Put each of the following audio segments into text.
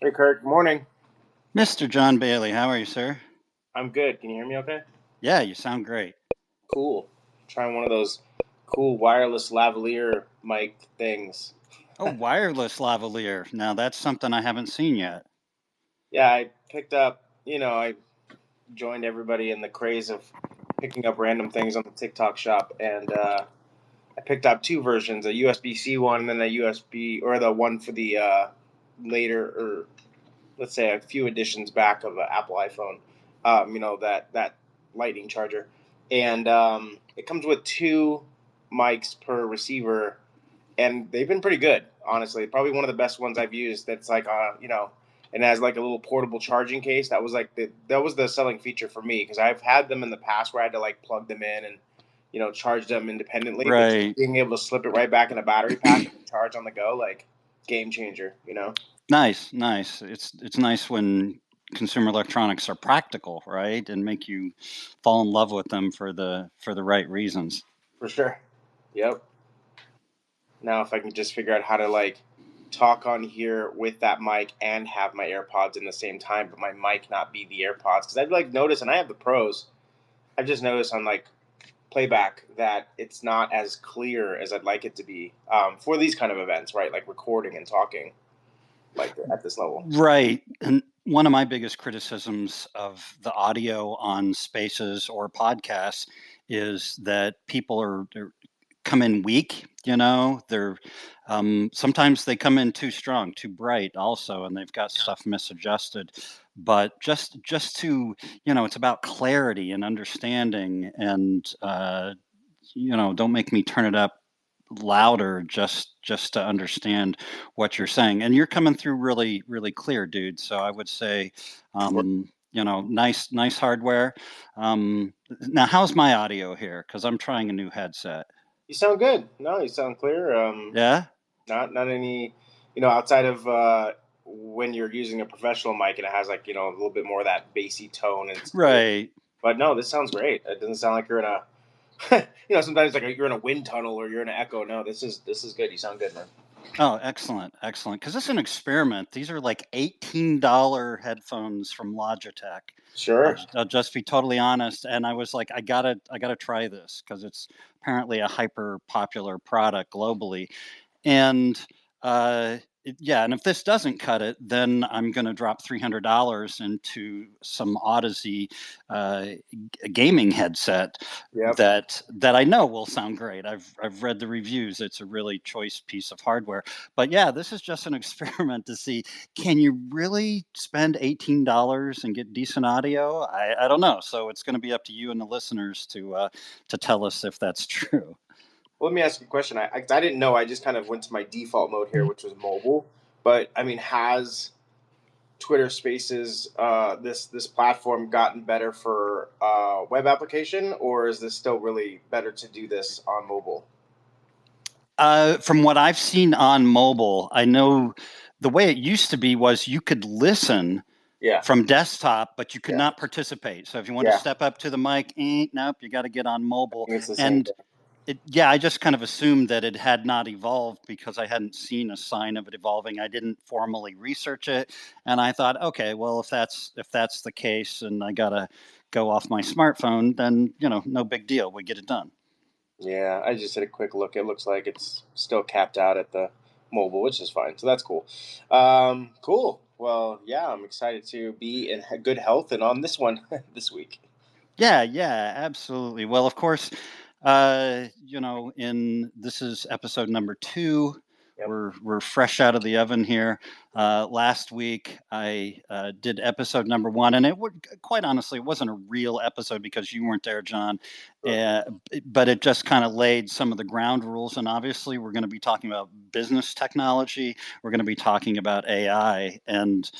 Hey Kurt, good morning. Mr. John Bailey, how are you, sir? I'm good. Can you hear me okay? Yeah, you sound great. Cool. Trying one of those cool wireless lavalier mic things. Oh, wireless lavalier. Now that's something I haven't seen yet. Yeah, I picked up, I joined everybody in the craze of picking up random things on the TikTok shop, and I picked up two versions, a USB-C one and then a USB, or the one for the later, or let's say a few editions back of an Apple iPhone, that lightning charger. And it comes with two mics per receiver, and they've been pretty good, honestly. Probably one of the best ones I've used. That's like, and has like a little portable charging case. That was like that was the selling feature for me because I've had them in the past where I had to like plug them in and charge them independently, but just Right. being able to slip it right back in a battery pack and charge on the go, like game changer. Nice, nice. It's nice when consumer electronics are practical, right? And make you fall in love with them for the right reasons. For sure. Yep. Now, if I can just figure out how to like talk on here with that mic and have my AirPods in the same time, but my mic not be the AirPods, because I've like noticed, and I have the pros. I've just noticed on like playback that it's not as clear as I'd like it to be for these kind of events, right? Like recording and talking, like at this level. Right. And one of my biggest criticisms of the audio on spaces or podcasts is that people are come in weak, they're sometimes they come in too strong, too bright also, and they've got stuff misadjusted. But just to, it's about clarity and understanding, and don't make me turn it up louder just to understand what you're saying. And you're coming through really really clear, dude. So I would say, nice hardware. Now, how's my audio here? Because I'm trying a new headset. You sound good. No, you sound clear. Yeah. Not any, outside of when you're using a professional mic and it has like a little bit more of that bassy tone and it's clear. Right. But no, this sounds great. It doesn't sound like you're in a, sometimes like you're in a wind tunnel or you're in an echo. No, this is good. You sound good, man. Oh, excellent, excellent. Because it's an experiment. These are like $18 headphones from Logitech. Sure. I'll just be totally honest. And I was like, I gotta try this because it's apparently a hyper popular product globally. And yeah, and if this doesn't cut it, then I'm going to drop $300 into some Odyssey gaming headset Yep. that I know will sound great. I've read the reviews. It's a really choice piece of hardware. But yeah, this is just an experiment to see, can you really spend $18 and get decent audio? I don't know. So it's going to be up to you and the listeners to tell us if that's true. Well, let me ask you a question. I didn't know. I just kind of went to my default mode here, which was mobile. But I mean, has Twitter Spaces, this platform, gotten better for web application, or is this still really better to do this on mobile? From what I've seen on mobile, I know the way it used to be was you could listen Yeah, from desktop, but you could yeah, not participate. So if you want to yeah. step up to the mic, nope, you got to get on I mobile. think it's the same And thing. yeah, I just kind of assumed that it had not evolved because I hadn't seen a sign of it evolving. I didn't formally research it, and I thought, okay, well, if that's the case, and I gotta go off my smartphone, then no big deal. We get it done. Yeah, I just did a quick look. It looks like it's still capped out at the mobile, which is fine. So that's cool. Cool. Well, yeah, I'm excited to be in good health and on this one this week. Yeah, yeah, absolutely. Well, of course, in this is episode number 2. Yep. We're fresh out of the oven here. Last week I did episode number 1, and it would quite honestly it wasn't a real episode because you weren't there, John. Sure. But it just kind of laid some of the ground rules, and obviously we're going to be talking about business technology. We're going to be talking about AI, and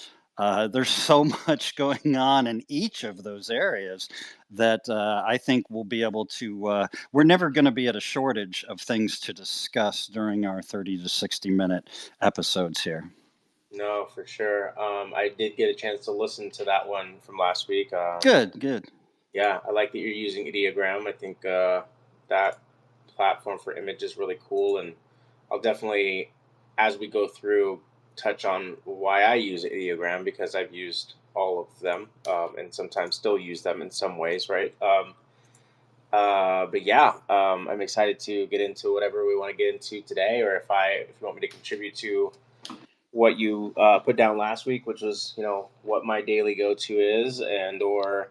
there's so much going on in each of those areas that I think we'll be able to. We're never going to be at a shortage of things to discuss during our 30 to 60-minute episodes here. No, for sure. I did get a chance to listen to that one from last week. Good, good. Yeah, I like that you're using Ideogram. I think that platform for image is really cool, and I'll definitely, as we go through, touch on why I use Ideogram, because I've used all of them, and sometimes still use them in some ways, right? But yeah, I'm excited to get into whatever we want to get into today, or if you want me to contribute to what you put down last week, which was what my daily go to is, and or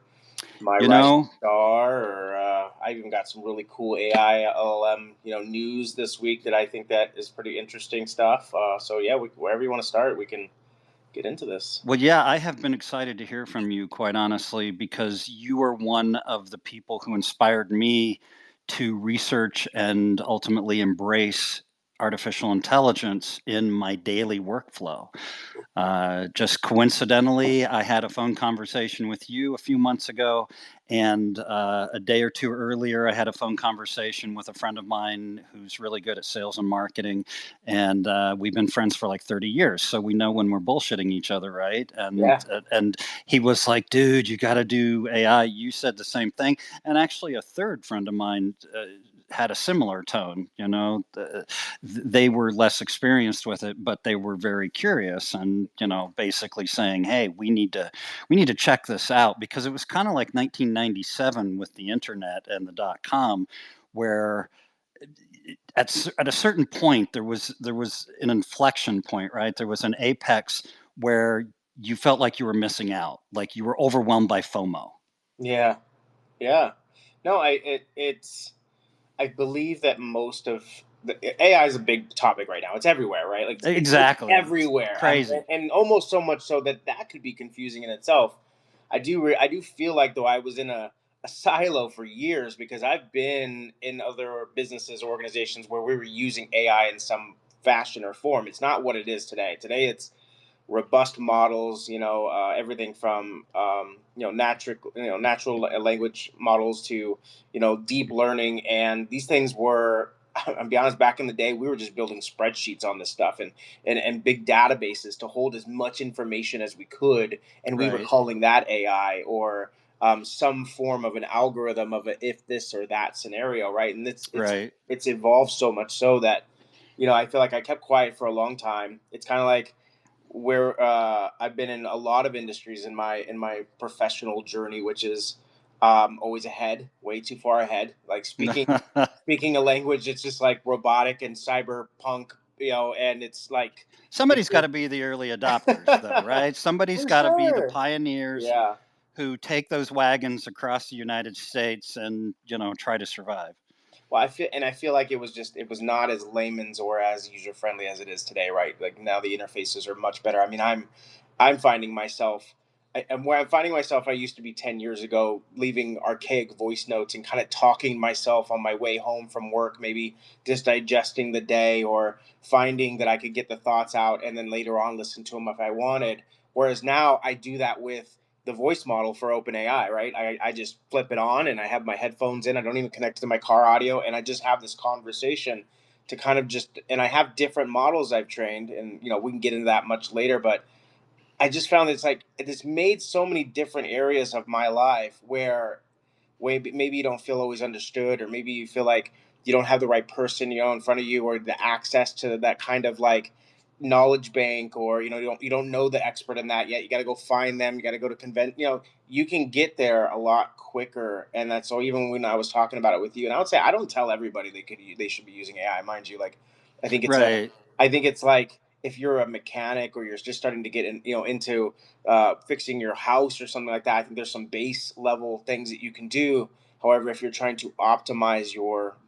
my You rising know, star, or I even got some really cool AI LLM news this week that I think that is pretty interesting stuff. So yeah, wherever you want to start, we can get into this. well, yeah, I have been excited to hear from you, quite honestly, because you are one of the people who inspired me to research and ultimately embrace artificial intelligence in my daily workflow. Just coincidentally, I had a phone conversation with you a few months ago, and a day or two earlier, I had a phone conversation with a friend of mine who's really good at sales and marketing, and we've been friends for like 30 years, so we know when we're bullshitting each other, right? Yeah, And he was like, "Dude, you got to do AI." You said the same thing, and actually, a third friend of mine. Had a similar tone, they were less experienced with it, but they were very curious, and basically saying, "Hey, we need to check this out," because it was kind of like 1997 with the internet and the .com, where at a certain point there was an inflection point, right? There was an apex where you felt like you were missing out, like you were overwhelmed by FOMO. yeah, yeah. No, it's I believe that most of the AI is a big topic right now. It's everywhere, right? Like it's Exactly, it's everywhere, crazy. and almost so much so that that could be confusing in itself. I do feel like though I was in a silo for years, because I've been in other businesses or organizations where we were using AI in some fashion or form. It's not what it is today. Today it's robust models, everything from natural language models to deep learning, and these things were. I'll be honest. Back in the day, we were just building spreadsheets on this stuff, and big databases to hold as much information as we could, and we were Right, calling that AI, or some form of an algorithm of a if this or that scenario, right? And right. it's evolved so much so that I feel like I kept quiet for a long time. It's kind of like where I've been in a lot of industries in my professional journey, which is always ahead, way too far ahead. Like speaking a language, it's just like robotic and cyberpunk, and it's like Somebody's got to be the early adopters, though, right? Somebody's for got to be the sure. pioneers Yeah. who take those wagons across the United States and, try to survive. Well, I feel like it was not as layman's or as user friendly as it is today, right? Like now the interfaces are much better. I mean, I'm finding myself, and where I'm finding myself, I used to be 10 years ago, leaving archaic voice notes and kind of talking myself on my way home from work, maybe just digesting the day, or finding that I could get the thoughts out and then later on listen to them if I wanted. Whereas now I do that with the voice model for OpenAI, right? I just flip it on and I have my headphones in. I don't even connect to my car audio, and I just have this conversation to kind of just. And I have different models I've trained, and we can get into that much later. But I just found that it's made so many different areas of my life where maybe you don't feel always understood, or maybe you feel like you don't have the right person in front of you, or the access to that kind of like knowledge bank, or you don't know the expert in that yet. You got to go find them. You got to go to convent. You can get there a lot quicker, and that's so. Even when I was talking about it with you, and I would say I don't tell everybody they should be using AI, mind you. Like, I think it's a Right. I think it's like if you're a mechanic or you're just starting to get into fixing your house or something like that. I think there's some base level things that you can do. However, if you're trying to optimize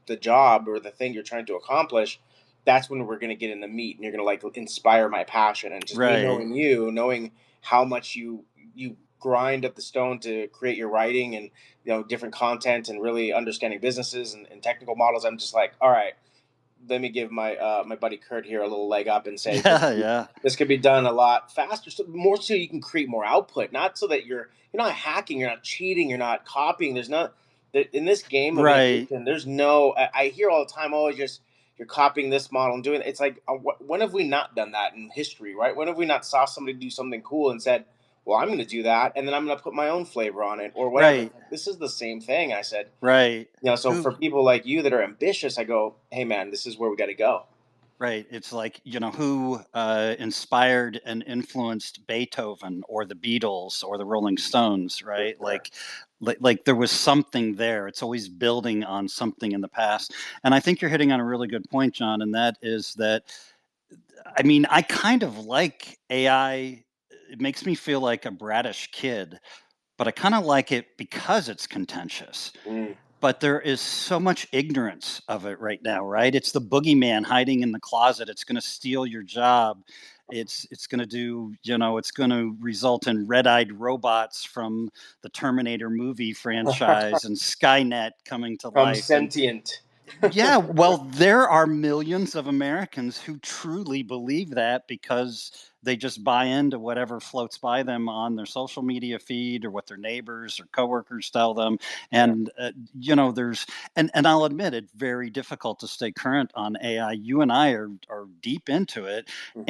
the job or the thing you're trying to accomplish, that's when we're going to get in the meat, and you're going to like inspire my passion. And just me Right. knowing you, knowing how much you grind at the stone to create your writing, and different content, and really understanding businesses and technical models, I'm just like, all right, let me give my buddy Curt here a little leg up and say Yeah, yeah. this could be done a lot faster, so more so you can create more output, not so that you're not hacking, you're not cheating, you're not copying. There's not in this game of Right. innovation. There's no. I hear all the time, oh, you're copying this model and doing it. It's like, when have we not done that in history, right? When have we not saw somebody do something cool and said, well, I'm going to do that, and then I'm going to put my own flavor on it or whatever. Right. This is the same thing. I said, Right. so Who for people like you that are ambitious, I go, hey man, this is where we got to go. Right. It's like, who inspired and influenced Beethoven or the Beatles or the Rolling Stones, For right? sure. Like there was something there. It's always building on something in the past. And I think you're hitting on a really good point, John, and that is that, I mean, I kind of like AI. It makes me feel like a brattish kid, but I kind of like it because it's contentious. Mm. But there is so much ignorance of it right now, right? It's the boogeyman hiding in the closet. It's going to steal your job. It's going to do, it's going to result in red-eyed robots from the Terminator movie franchise and Skynet coming to Come life. And sentient. yeah, well, there are millions of Americans who truly believe that because they just buy into whatever floats by them on their social media feed or what their neighbors or coworkers tell them. Yeah. And there's and I'll admit it's very difficult to stay current on AI. You and I are deep into it, Hmm.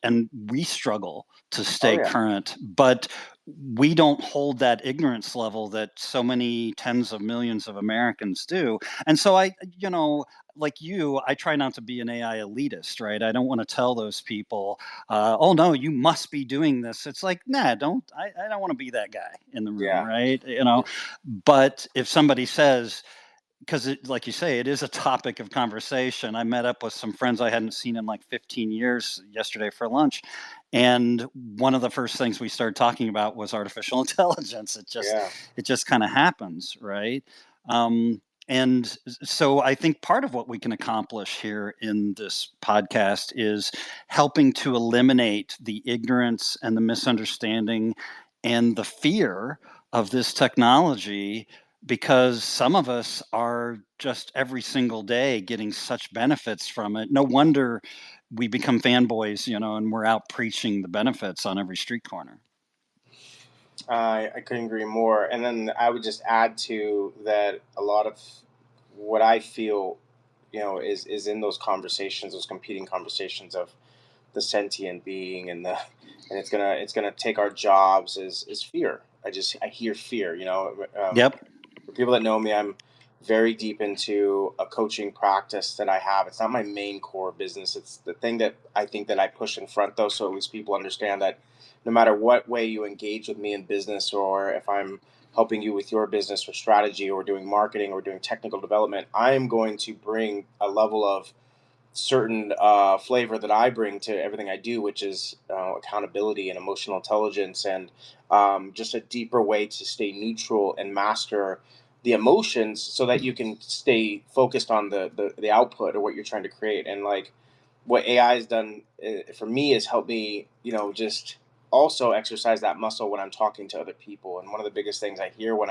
and we struggle to Oh stay yeah. current, but we don't hold that ignorance level that so many tens of millions of Americans do. And so like you, I try not to be an AI elitist, right? I don't want to tell those people, oh no, you must be doing this. It's like, nah, I don't want to be that guy in the room, Yeah. right? But if somebody says, because like you say, it is a topic of conversation. I met up with some friends I hadn't seen in like 15 years yesterday for lunch. And one of the first things we started talking about was artificial intelligence. Yeah. It just kind of happens, right? And so I think part of what we can accomplish here in this podcast is helping to eliminate the ignorance and the misunderstanding and the fear of this technology, because some of us are just every single day getting such benefits from it. No wonder we become fanboys, and we're out preaching the benefits on every street corner. I couldn't agree more. And then I would just add to that a lot of what I feel, is in those conversations, those competing conversations of the sentient being and the and it's gonna take our jobs is fear. I hear fear. Yep. For people that know me, I'm very deep into a coaching practice that I have. It's not my main core business. It's the thing that I think that I push in front, though, so at least people understand that no matter what way you engage with me in business, or if I'm helping you with your business or strategy or doing marketing or doing technical development, I am going to bring a level of certain flavor that I bring to everything I do, which is accountability and emotional intelligence, and just a deeper way to stay neutral and master the emotions, so that you can stay focused on the output or what you're trying to create. And like what AI has done for me is help me, just also exercise that muscle when I'm talking to other people. And one of the biggest things I hear when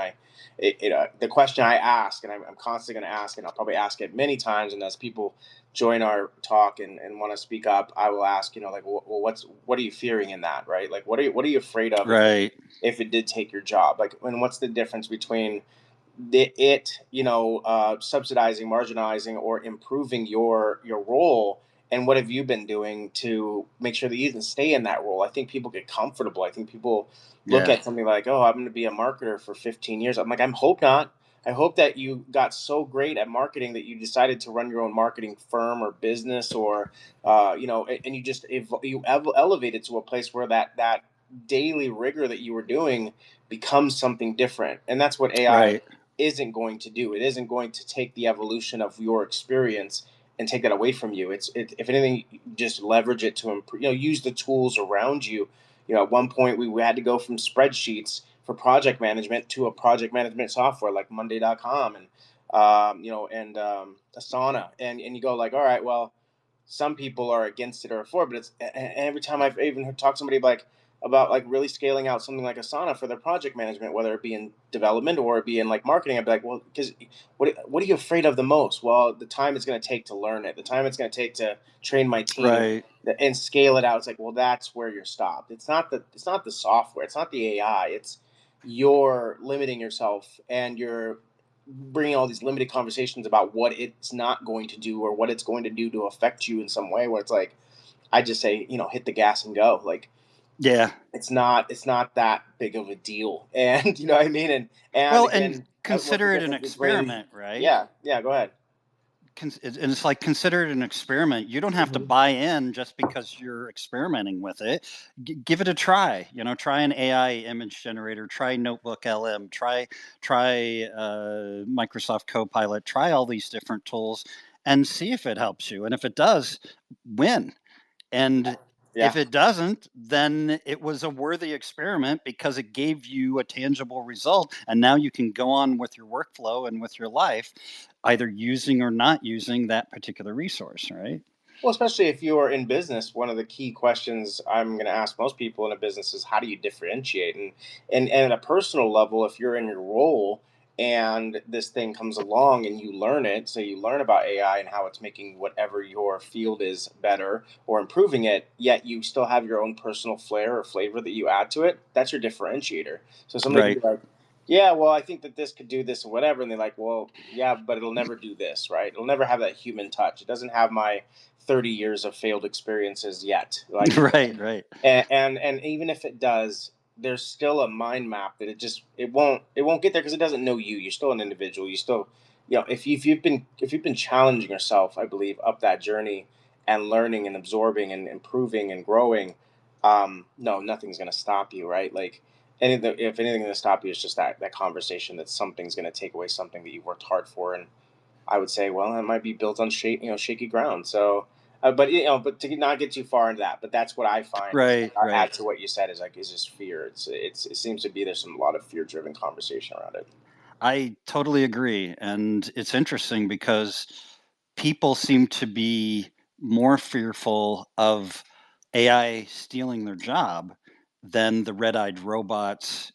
the question I ask, and I'm constantly going to ask, and I'll probably ask it many times, and as people join our talk and want to speak up, I will ask, like, well, what are you fearing in that, right? Like, what are you afraid of Right. if it did take your job? Like, and what's the difference between subsidizing, marginalizing, or improving your role, and what have you been doing to make sure that you can stay in that role? I think people get comfortable. I think people look Yeah. at something like, oh, I'm going to be a marketer for 15 years. I'm like, I hope not. I hope that you got so great at marketing that you decided to run your own marketing firm or business, or and you just elevated to a place where that daily rigor that you were doing becomes something different. And that's what AI Right. isn't going to do. It isn't going to take the evolution of your experience and take that away from you. If anything, just leverage it to improve. Use the tools around you. At one point we had to go from spreadsheets for project management to a project management software like Monday.com and Asana, and you go like, all right, well, some people are against it or for it, but and every time I've even talked to somebody like about like really scaling out something like Asana for their project management, whether it be in development or it be in like marketing, I'd be like, well, because what are you afraid of the most? Well, the time it's going to take to learn it, the time it's going to take to train my team Right. and scale it out. It's like, well, that's where you're stopped. It's not the software, it's not the AI, it's you're limiting yourself, and you're bringing all these limited conversations about what it's not going to do or what it's going to do to affect you in some way, where it's like, I just say, hit the gas and go. Like, Yeah. it's not that big of a deal. And what I mean. And Well, and again, what's the consider it an difference between? experiment, right? Yeah, yeah, go ahead. and it's like, consider it an experiment. You don't have to buy in just because you're experimenting with it. Give it a try. Try an AI image generator. Try Notebook LM. Try Microsoft Copilot. Try all these different tools and see if it helps you. And if it does, win. And Yeah. if it doesn't, then it was a worthy experiment because it gave you a tangible result. And now you can go on with your workflow and with your life, either using or not using that particular resource, right? Well, especially if you're in business, one of the key questions I'm going to ask most people in a business is how do you differentiate? And at a personal level, if you're in your role and this thing comes along and you learn it, so you learn about AI and how it's making whatever your field is better or improving it, yet you still have your own personal flair or flavor that you add to it, that's your differentiator. So somebody Right. could be like, yeah, well, I think that this could do this or whatever. And they're like, well, yeah, but it'll never do this, right? It'll never have that human touch. It doesn't have my 30 years of failed experiences yet, like, Right. Right. and even if it does, there's still a mind map that it won't get there because it doesn't know you. You're still an individual. You still, if you've been challenging yourself, I believe, up that journey and learning and absorbing and improving and growing, no, nothing's going to stop you, right? Like, if anything's going to stop you, it's just that conversation that something's going to take away something that you worked hard for. And I would say, well, it might be built on shaky ground. So, but to not get too far into that, but that's what I find. Right. I Right. add to what you said is just fear. It seems to be there's a lot of fear driven conversation around it. I totally agree. And it's interesting because people seem to be more fearful of AI stealing their job than the red-eyed robots,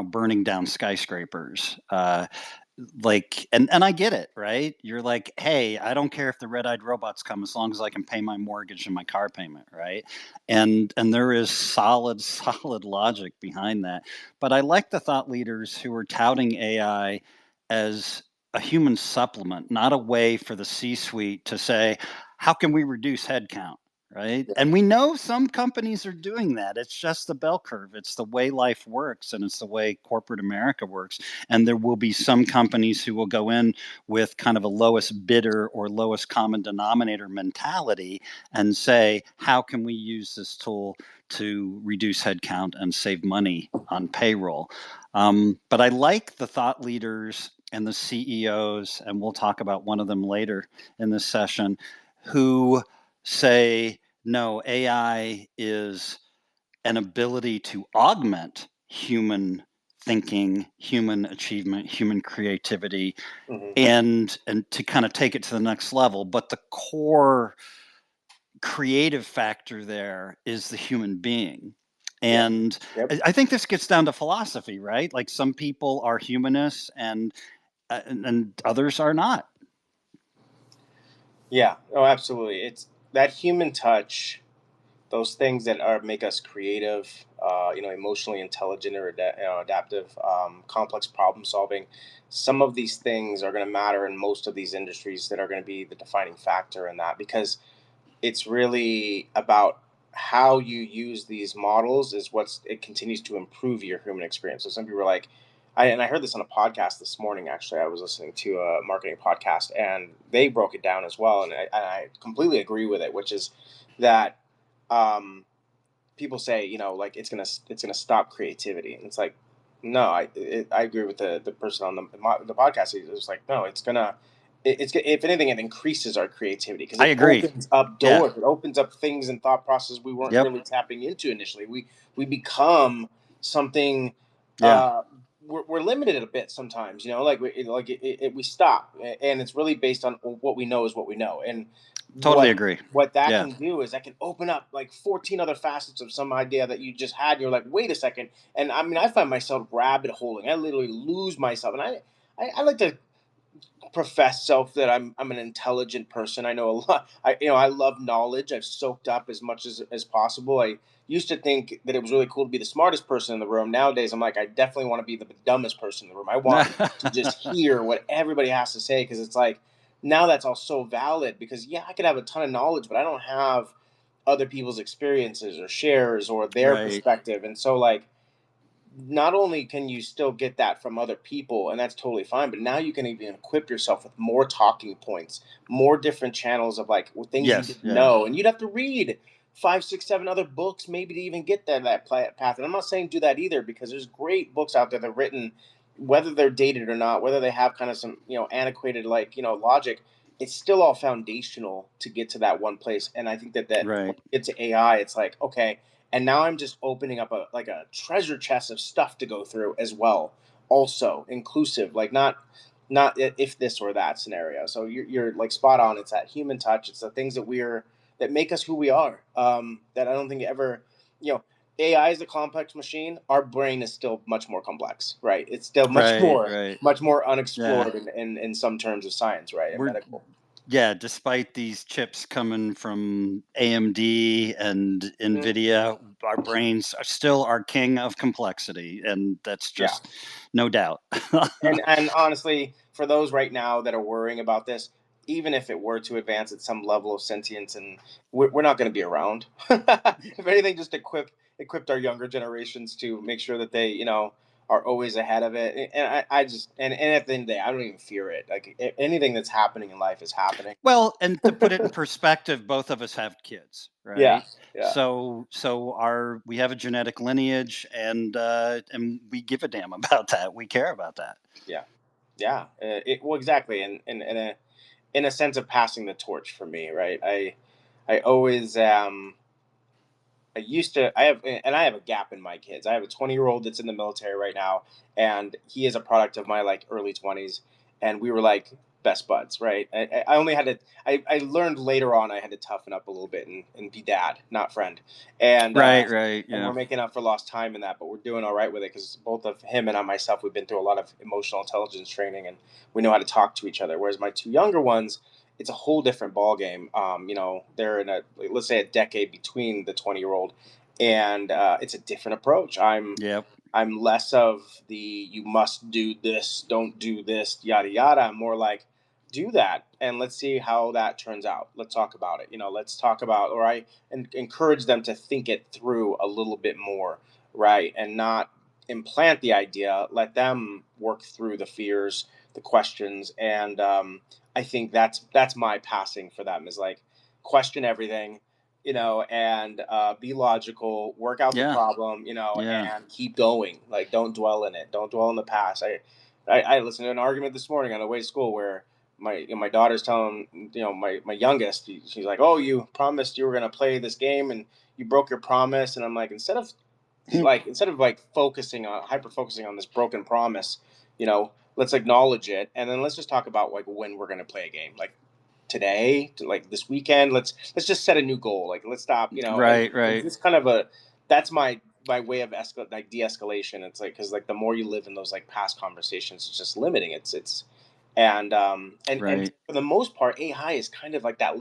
burning down skyscrapers. And I get it, right? You're like, hey, I don't care if the red-eyed robots come as long as I can pay my mortgage and my car payment, right? And there is solid, solid logic behind that. But I like the thought leaders who are touting AI as a human supplement, not a way for the C-suite to say, how can we reduce headcount? Right. Yeah. And we know some companies are doing that. It's just the bell curve. It's the way life works and it's the way corporate America works. And there will be some companies who will go in with kind of a lowest bidder or lowest common denominator mentality and say, how can we use this tool to reduce headcount and save money on payroll? But I like the thought leaders and the CEOs, and we'll talk about one of them later in this session, who say, no, AI is an ability to augment human thinking, human achievement, human creativity, Hmm. and to kind of take it to the next level. But the core creative factor there is the human being. Yeah. And Yep. I think this gets down to philosophy, right? Like some people are humanists and others are not. Yeah. Oh, absolutely. It's that human touch, those things that are make us creative, emotionally intelligent or adaptive, complex problem solving. Some of these things are going to matter in most of these industries that are going to be the defining factor in that because it's really about how you use these models is what's it continues to improve your human experience. So some people are like, I heard this on a podcast this morning. Actually, I was listening to a marketing podcast, and they broke it down as well, and I completely agree with it. Which is that um, people say, like it's gonna stop creativity, and it's like, no, I agree with the person on the podcast. It was like, no, it's if anything, it increases our creativity because I it agree. opens up Yeah. doors. It opens up things and thought processes we weren't Yep. really tapping into initially. We become something. Yeah. Uh, we're limited a bit sometimes, like we stop, and it's really based on what we know is what we know, and Totally what agree. what that Yeah. can do is that can open up like 14 other facets of some idea that you just had. And you're like, wait a second. And I mean, I find myself rabbit holing. I literally lose myself. And I like to profess self that I'm an intelligent person. I know a lot. I love knowledge. I've soaked up as much as possible. I used to think that it was really cool to be the smartest person in the room. Nowadays, I'm like, I definitely want to be the dumbest person in the room. I want to just hear what everybody has to say because it's like now that's all so valid. Because yeah, I could have a ton of knowledge, but I don't have other people's experiences or shares or their Right. perspective, and so like not only can you still get that from other people, and that's totally fine, but now you can even equip yourself with more talking points, more different channels of like things you Yes, didn't yeah, know, and you'd have to read five, six, seven other books maybe to even get there that path. And I'm not saying do that either, because there's great books out there that are written, whether they're dated or not, whether they have kind of some antiquated logic. It's still all foundational to get to that one place. And I think that when right, you get to AI, it's like, okay, and now I'm just opening up a treasure chest of stuff to go through as well, also inclusive, like not if this or that scenario. So you're like spot on. It's that human touch. It's the things that make us who we are. That I don't think ever, you know, AI is a complex machine. Our brain is still much more complex, right? It's still right, right. much more Yeah, unexplored in some terms of science, right, and we're medical. yeah, despite these chips coming from AMD and Mhm. Nvidia, our brains are still our king of complexity, and that's Yeah. just no doubt. And honestly, for those right now that are worrying about this, even if it were to advance at some level of sentience, and we're not going to be around. If anything, just equipped our younger generations to make sure that they are always ahead of it. And I just and at the end of the day, I don't even fear it. Like anything that's happening in life is happening. Well, and to put it in perspective, both of us have kids, Yeah, right? yeah, So our we have a genetic lineage, and we give a damn about that. We care about that. yeah, yeah. Well, exactly, and in a sense of passing the torch for me, right? I always I have a gap in my kids. I have a 20-year-old that's in the military right now, and he is a product of my like early 20s, and we were like best buds, right? I only had to. I learned later on I had to toughen up a little bit and be dad, not friend, and Right, right, we're yeah, making up for lost time in that, but we're doing all right with it because both of him and I myself we've been through a lot of emotional intelligence training, and we know how to talk to each other. Whereas my two younger ones, it's a whole different ball game. They're in a let's say a decade between the 20-year-old, and it's a different approach. yep, I'm less of the you must do this, don't do this, yada yada. I'm more like do that and let's see how that turns out. Let's talk about it. Let's talk about or I encourage them to think it through a little bit more, right? And not implant the idea. Let them work through the fears, the questions, and I think that's my passing for them is like question everything, and be logical, work out the yeah, problem, yeah. and keep going. Like, don't dwell in it. Don't dwell in the past. I listened to an argument this morning on the way to school where my daughter's telling my youngest, she's like, "Oh, you promised you were gonna play this game and you broke your promise," and I'm like, instead of focusing on hyper focusing on this broken promise, let's acknowledge it and then let's just talk about like when we're gonna play a game, like today, like this weekend. Let's just set a new goal. Like let's stop, and Right, right, it's kind of that's my way of like de-escalation. It's like because like the more you live in those like past conversations, it's just limiting. It's and right. for the most part, AI is kind of like that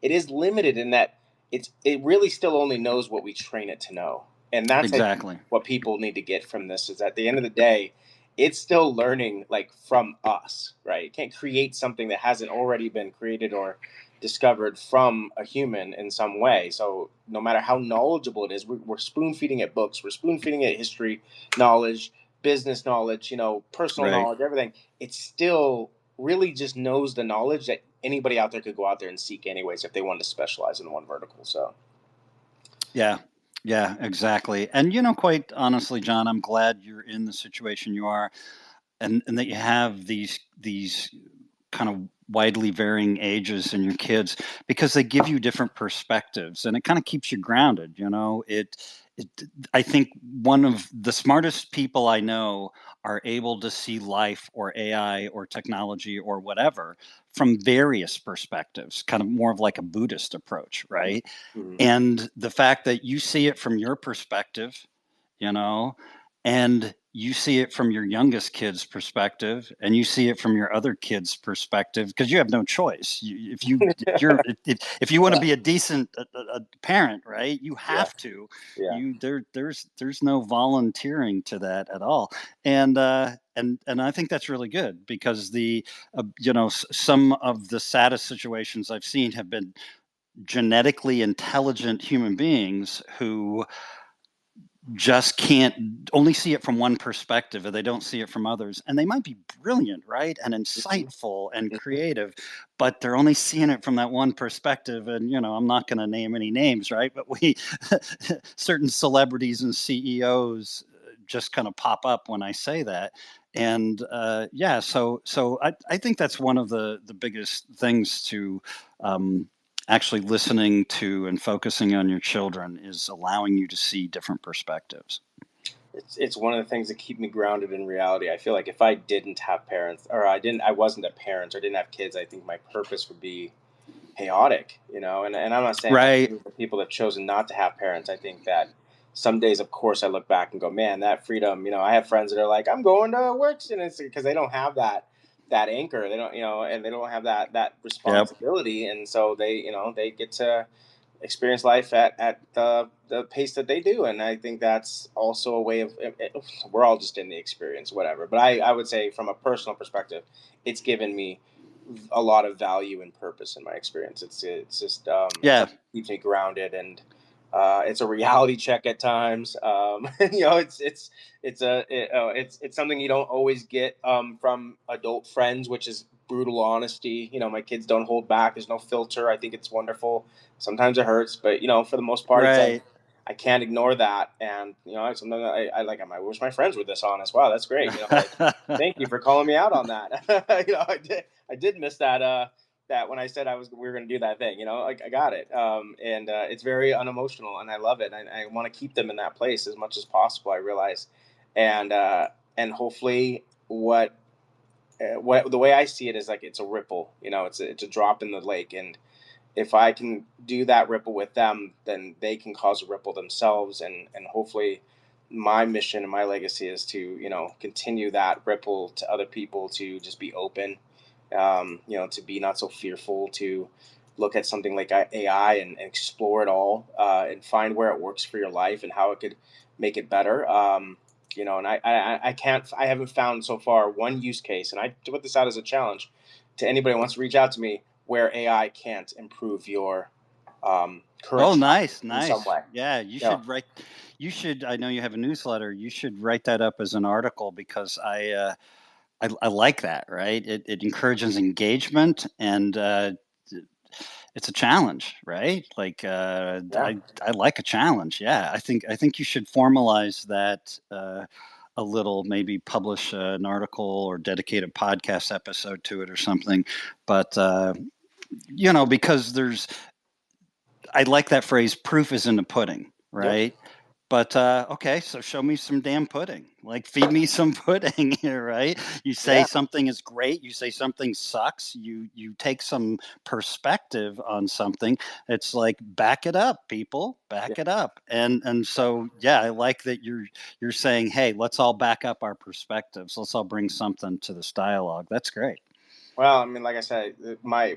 it is limited in that it really still only knows what we train it to know, and that's I think Exactly. what people need to get from this is at the end of the day it's still learning like from us, right? It can't create something that hasn't already been created or discovered from a human in some way. So no matter how knowledgeable it is, we're spoon feeding it books, we're spoon feeding it history knowledge, business knowledge, personal Right. knowledge, everything. It still really just knows the knowledge that anybody out there could go out there and seek anyways if they wanted to specialize in one vertical. So Yeah. Yeah, exactly. And quite honestly, John, I'm glad you're in the situation you are, and that you have these kind of widely varying ages in your kids, because they give you different perspectives, and it kind of keeps you grounded. It I think one of the smartest people I know are able to see life or AI or technology or whatever from various perspectives, kind of more of like a Buddhist approach, right? mhm. And the fact that you see it from your perspective, you know, and you see it from your youngest kid's perspective, and you see it from your other kid's perspective, because you have no choice. If you want to Yeah, be a decent a parent, right, you yeah, have to. yeah. There's no volunteering to that at all, and I think that's really good, because some of the saddest situations I've seen have been genetically intelligent human beings who just can't only see it from one perspective, or they don't see it from others. And they might be brilliant, right? And Mhm. insightful and Mhm. creative, but they're only seeing it from that one perspective. And, I'm not going to name any names, right? But certain celebrities and CEOs just kind of pop up when I say that. And yeah, so I think that's one of the biggest things to actually listening to and focusing on your children is allowing you to see different perspectives. It's one of the things that keep me grounded in reality. I feel like if I didn't have parents, or I wasn't a parent, or didn't have kids, I think my purpose would be chaotic, and I'm not saying I Right. agree with the people that have chosen not to have parents. I think that some days, of course, I look back and go, man, that freedom. I have friends that are like, I'm going to work, and it's because they don't have that anchor. They don't, and they don't have that Yep. responsibility, and so they get to experience life at the pace that they do. And I think that's also a way of we're all just in the experience, whatever. But I would say from a personal perspective, it's given me a lot of value and purpose in my experience. It's just Yeah. something that keeps me grounded, and it's a reality check at times. It's something you don't always get from adult friends, which is brutal honesty. My kids don't hold back. There's no filter. I think it's wonderful. Sometimes it hurts, but for the most part, it's like Right. I can't ignore that. And sometimes I like. I wish my friends were this honest. Wow, that's great. Like thank you for calling me out on that. I did miss that when I said we were going to do that thing. Like I got it. And it's very unemotional, and I love it. I want to keep them in that place as much as possible. I realize, and hopefully what the way I see it is like it's a ripple. It's a drop in the lake, and if I can do that ripple with them, then they can cause a ripple themselves, and hopefully, my mission and my legacy is to continue that ripple to other people, to just be open, to be not so fearful, to look at something like AI and explore it all, and find where it works for your life and how it could make it better. And I haven't found so far one use case, and I put this out as a challenge to anybody who wants to reach out to me where AI can't improve your current Oh, job nice, in some nice. way. Yeah, Yeah. you should, I know you have a newsletter. You should write that up as an article because I like that, right? It encourages engagement and it's a challenge, right? Like Yeah. I like a challenge. Yeah, I think you should formalize that a little. Maybe publish an article or dedicate a podcast episode to it or something. But because I like that phrase. Proof is in the pudding, Yep. right? But okay, so show me some damn pudding. Like feed me some pudding here, right? You say Yeah. something is great. You say something sucks. You take some perspective on something. It's like back it up, people. Yeah. Back it up. And Yeah. so yeah, I like that you're saying, hey, let's all back up our perspectives. Let's all bring something to this dialogue. That's great. Well, I mean, like I said, my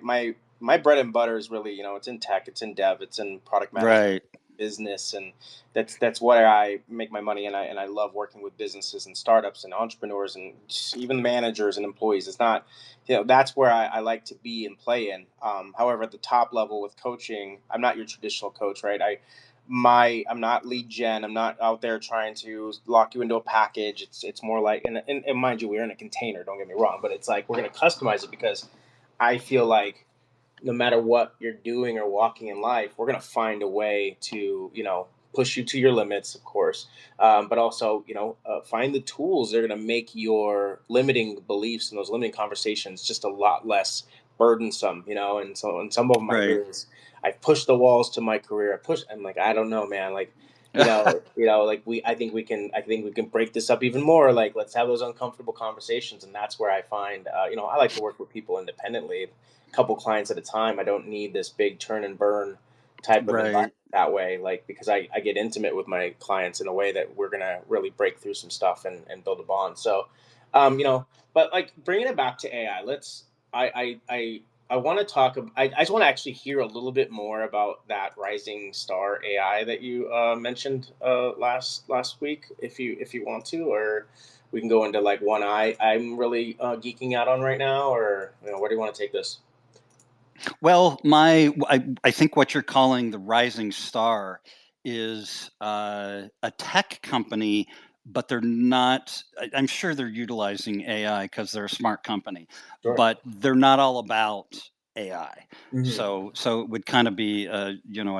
bread and butter is really, it's in tech, it's in dev, it's in product management, Right. business, and that's where I make my money, and I love working with businesses and startups and entrepreneurs and just even managers and employees. It's not, that's where I like to be and play in. However, at the top level with coaching, I'm not your traditional coach, right? I'm not lead gen. I'm not out there trying to lock you into a package. It's more like, and mind you, we're in a container. Don't get me wrong, but it's like we're going to customize it because I feel like no matter what you're doing or walking in life, we're going to find a way to push you to your limits, of course, but also find the tools that are going to make your limiting beliefs and those limiting conversations just a lot less burdensome. And so in some of my Right. years, I've pushed the walls to my career. I'm like, I don't know, man. Like, like I think we can break this up even more. Like, let's have those uncomfortable conversations. And that's where I find, I like to work with people independently, a couple clients at a time. I don't need this big turn and burn type of Right. environment that way. Like, because I get intimate with my clients in a way that we're going to really break through some stuff and build a bond. So, but like bringing it back to AI, I want to talk. I just want to actually hear a little bit more about that rising star AI that you mentioned last week, if you want to, or we can go into like one I'm really geeking out on right now, or where do you want to take this? Well, I think what you're calling the rising star is a tech company, but they're not. I'm sure they're utilizing AI because they're a smart company, Sure. but they're not all about AI. Hmm. So it would kind of be a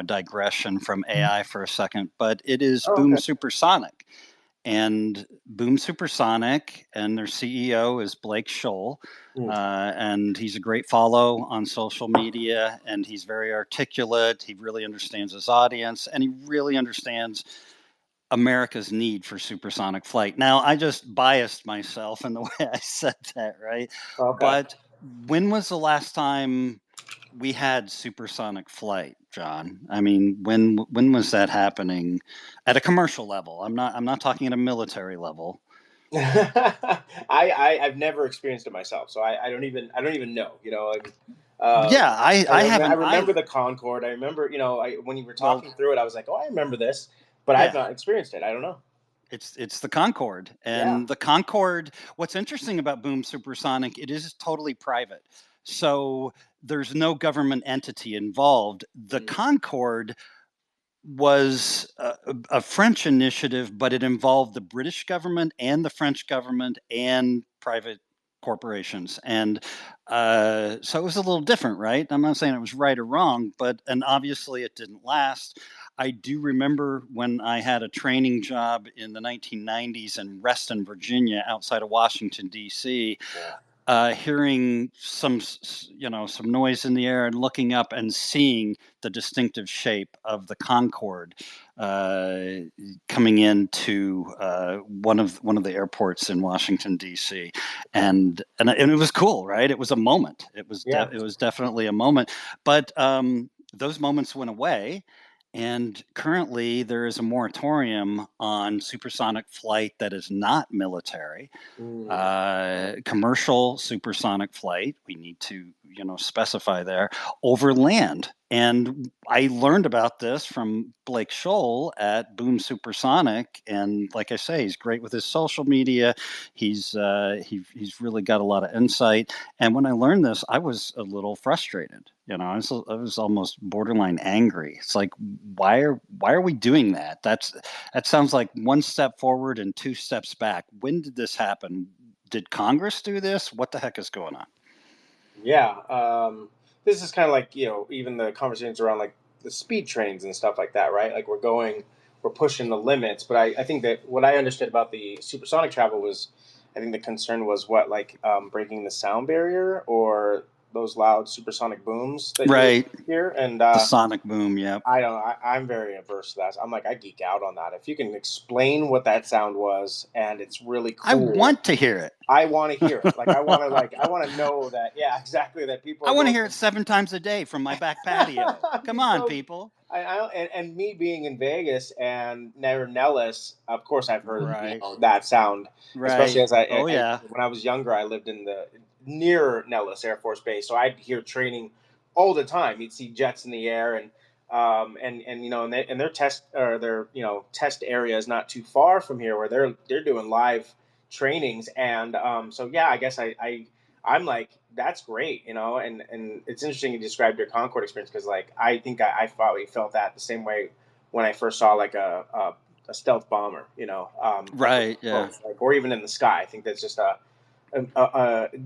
digression from AI for a second, but it is Oh, Boom okay. Supersonic. And Boom Supersonic and their CEO is Blake Scholl. Mm. And he's a great follow on social media, and he's very articulate. He really understands his audience, and he really understands America's need for supersonic flight. Now, I just biased myself in the way I said that, right? Okay. But when was the last time we had supersonic flight, John? I mean, when was that happening at a commercial level? I'm not talking at a military level. I've never experienced it myself, so I don't even know. Yeah, I I haven't remember the either. Concorde. I remember, when you were Well, talking through it, I was like, oh, I remember this, but I've yeah. not experienced it. I don't know. It's the Concorde, Yeah. and the Concorde. What's interesting about Boom Supersonic, it is totally private, so there's no government entity involved. The Mm. Concorde was a French initiative, but it involved the British government and the French government and private corporations. And so it was a little different, right? I'm not saying it was right or wrong, and obviously it didn't last. I do remember when I had a training job in the 1990s in Reston, Virginia, outside of Washington, D.C., Yeah. hearing some noise in the air and looking up and seeing the distinctive shape of the Concorde uh, coming into one of the airports in Washington D.C. and it was cool, right? It was a moment. Yeah. It was definitely a moment, but those moments went away. And currently, there is a moratorium on supersonic flight that is not military. Mm. Commercial supersonic flight, we need to specify there, over land. And I learned about this from Blake Scholl at Boom Supersonic, and like I say, he's great with his social media. He's really got a lot of insight. And when I learned this, I was a little frustrated. I was almost borderline angry. It's like, why are we doing that? That sounds like one step forward and two steps back. When did this happen? Did Congress do this? What the heck is going on? Yeah. This is kind of like, even the conversations around like the speed trains and stuff like that, right? Like we're pushing the limits. But I think that what I understood about the supersonic travel was, I think the concern was what, like breaking the sound barrier or those loud supersonic booms that you would Right. hear. And The sonic boom. Yep. I don't. I'm very averse to that. I'm like, I geek out on that. If you can explain what that sound was and it's really I cool, want to hear it. I want to hear it. I want to know that. Yeah, exactly. That people I are want to going hear it from. 7 times a day from my back patio. Come on, So, people. and me being in Vegas and near Nellis, of course, I've heard Right. that sound. Especially Right. as Oh yeah. when I was younger, I lived in the near Nellis Air Force Base, so I'd hear training all the time. You'd see jets in the air, and their test or their test area is not too far from here, where they're doing live trainings, and so yeah, I guess I'm like, that's great, and it's interesting you described your Concorde experience, because like I think I probably felt that the same way when I first saw like a stealth bomber, like Right. Yeah. close, like, or even in the sky. I think that's just a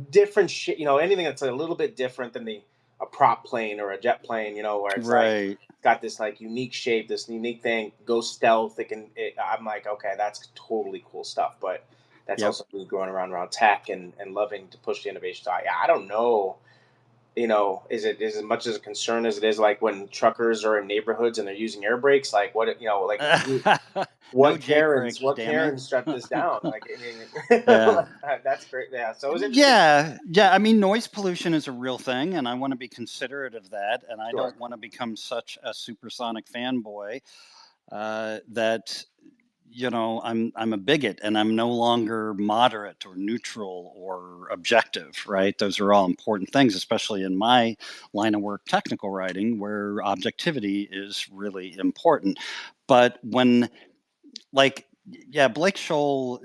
different shit. Anything that's a little bit different than the a prop plane or a jet plane. Where it's like Right. got this like unique shape, this unique thing, goes stealth. I'm like, okay, that's totally cool stuff. But that's Yep. also me growing around tech and loving to push the innovation. So I don't know. Is as much as a concern as it is like when truckers are in neighborhoods and they're using air brakes. Like what, like No what Jake Karens, breaks, what damn it. Karens shut this down? Like, I mean, Yeah. that's great. Yeah. So it was interesting. Yeah, yeah. I mean, noise pollution is a real thing, and I want to be considerate of that. And I Sure. don't want to become such a supersonic fanboy that I'm a bigot, and I'm no longer moderate or neutral or objective. Right? Those are all important things, especially in my line of work, technical writing, where objectivity is really important. But when like yeah, Blake Scholl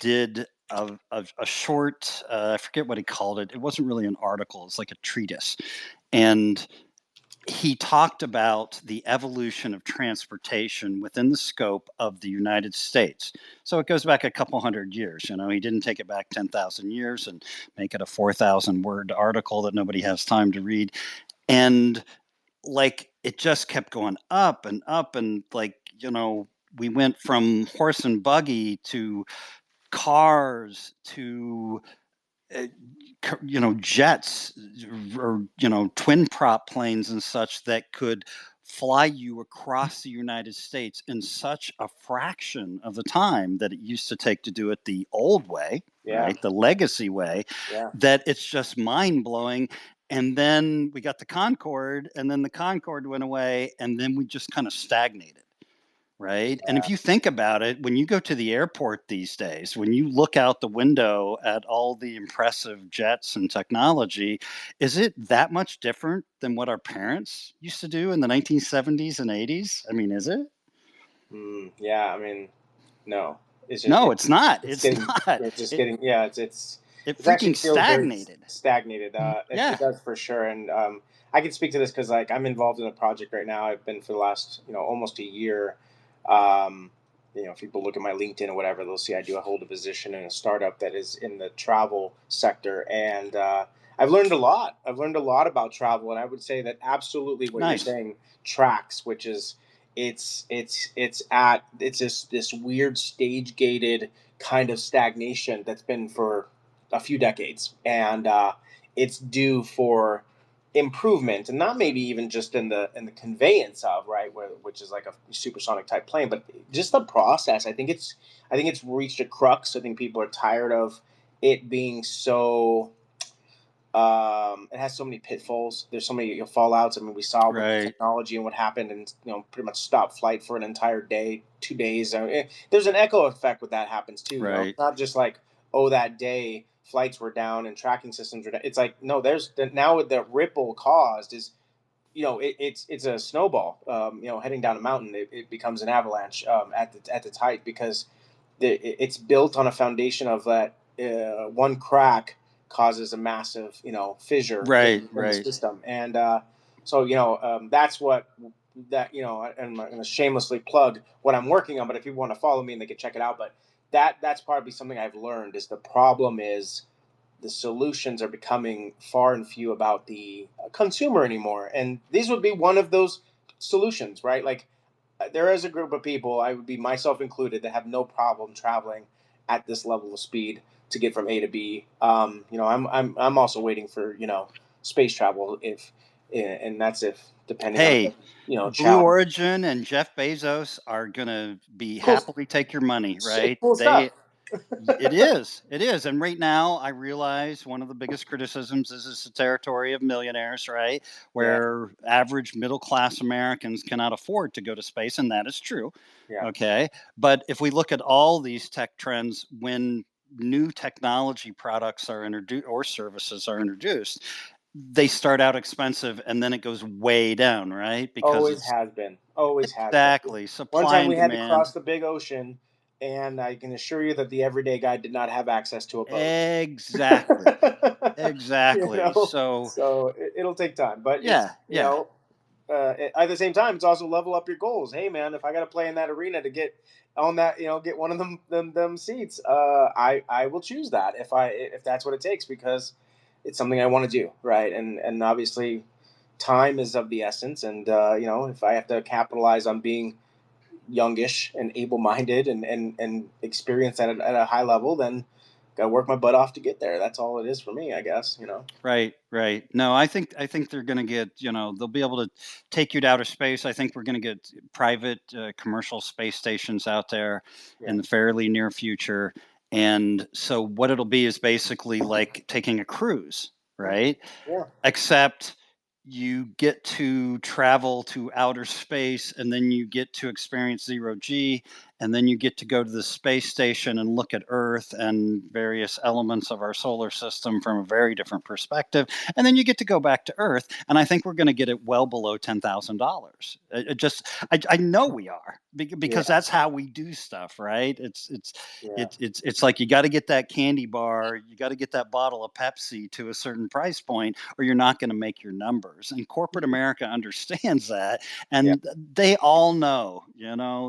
did a short I forget what he called it. It wasn't really an article. It's like a treatise, and he talked about the evolution of transportation within the scope of the United States. So it goes back a couple hundred years. You know, he didn't take it back 10,000 years and make it a 4,000 word article that nobody has time to read. And like, it just kept going up and up. And like, you know, we went from horse and buggy to cars to you know, jets or, you know, twin prop planes and such that could fly you across the United States in such a fraction of the time that it used to take to do it the old way, Yeah. right? The legacy way, Yeah. that it's just mind blowing. And then we got the Concorde, and then the Concorde went away, and then we just kind of stagnated. Right. And if Yeah. you think about it, when you go to the airport these days, when you look out the window at all the impressive jets and technology, is it that much different than what our parents used to do in the 1970s and 80s? I mean, is it? Yeah. I mean, no. It's just No, it's not. it's It's getting not. it's just It getting yeah. It's it actually freaking feels very stagnated. stagnated. It Yeah. does for sure. And I can speak to this because like I'm involved in a project right now. I've been for the last almost a year. Um, if people look at my LinkedIn or whatever, they'll see I do hold a position in a startup that is in the travel sector, and I've learned a lot. I've learned a lot about travel, and I would say that absolutely what you're Nice. saying tracks, which is it's this weird stage gated kind of stagnation that's been for a few decades, and it's due for improvement, and not maybe even just in the conveyance of right, which is like a supersonic type plane, but just the process. I think it's reached a crux. I think people are tired of it being so it has so many pitfalls. There's so many fallouts. I mean, we saw with the Right. technology and what happened, and pretty much stopped flight for an entire day, 2 days. I mean, there's an echo effect when that happens too. Right. It's not just like that day flights were down and tracking systems were down. It's like no, there's now what the ripple caused is it's a snowball. Heading down a mountain, it becomes an avalanche at its height because it's built on a foundation of that one crack causes a massive fissure Right. in the Right. system, and so that's what that I'm going to shamelessly plug what I'm working on, but if people want to follow me and they can check it out, but that's probably something I've learned is the problem is the solutions are becoming far and few about the consumer anymore, and these would be one of those solutions, right? Like there is a group of people, I would be myself included, that have no problem traveling at this level of speed to get from A to B. I'm also waiting for space travel if, and that's if depending on Hey, Blue challenge. Origin and Jeff Bezos are going to be Cool, happily take your money, right? cool stuff. It is. It is. And right now, I realize one of the biggest criticisms is it's a territory of millionaires, right? Yeah, Where average middle class Americans cannot afford to go to space. And that is true. yeah. Okay. But if we look at all these tech trends, when new technology products are introduced or services are introduced, they start out expensive and then it goes way down, right? Because Always it's has been. Always has been. exactly One supply time and we had to demand. cross the big ocean, and I can assure you that the everyday guy did not have access to a boat. Exactly. Exactly. So, So it'll take time, but it's yeah, yeah, at the same time, it's also level up your goals. Hey, man, if I got to play in that arena to get on that, get one of them seats, I will choose that if that's what it takes because it's something I want to do, right? And obviously, time is of the essence, and if I have to capitalize on being youngish and able-minded and experience at a high level, then gotta work my butt off to get there. That's all it is for me, I guess. right, right. No, I think they're going to get, they'll be able to take you to outer space. I think we're going to get private commercial space stations out there Yeah. in the fairly near future. And so what it'll be is basically like taking a cruise, right? Yeah. Except you get to travel to outer space and then you get to experience zero G and then you get to go to the space station and look at Earth and various elements of our solar system from a very different perspective, and then you get to go back to Earth. And I think we're going to get it well below $10,000. I know we are, because Yeah. that's how we do stuff, right? Yeah. It's like you got to get that candy bar, you got to get that bottle of Pepsi to a certain price point, or you're not going to make your numbers. And corporate America understands that, Yeah. and they all know,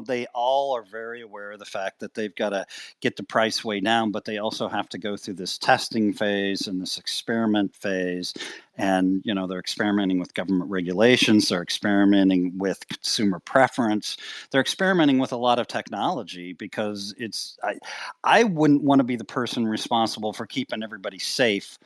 they all are very aware of the fact that they've got to get the price way down, but they also have to go through this testing phase and this experiment phase. And they're experimenting with government regulations, they're experimenting with consumer preference, they're experimenting with a lot of technology, because I wouldn't want to be the person responsible for keeping everybody safe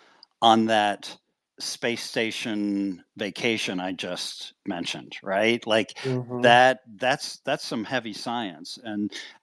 on that space station vacation I just mentioned, right? Like Hmm. that's some heavy science.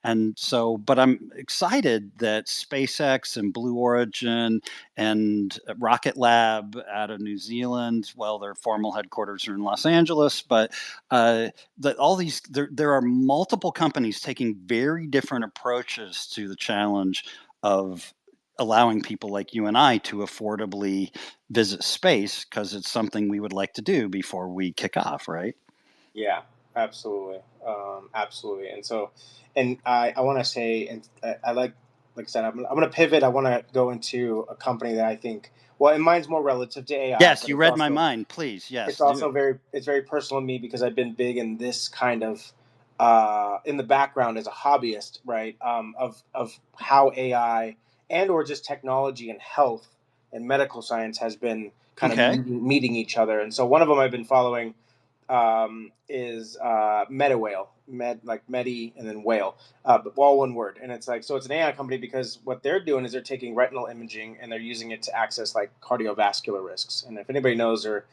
And so, but I'm excited that SpaceX and Blue Origin and Rocket Lab out of New Zealand, well, their formal headquarters are in Los Angeles, but that all these, there are multiple companies taking very different approaches to the challenge of allowing people like you and I to affordably visit space, because it's something we would like to do before we kick off, right? Yeah, absolutely, absolutely. And so, and I want to say, and I like I said, I'm going to pivot. I want to go into a company that I think, well, and mine's more relative to AI, Yes, but you it's read my also mind. Please, yes, it's do. also very personal to me because I've been big in this kind of in the background as a hobbyist, right? Of how AI and or just technology and health and medical science has been kind of Okay. meeting each other. And so one of them I've been following is Meta Whale, like Medi and then whale, but all one word. And it's like, so it's an AI company because what they're doing is they're taking retinal imaging and they're using it to access like cardiovascular risks. And if anybody knows or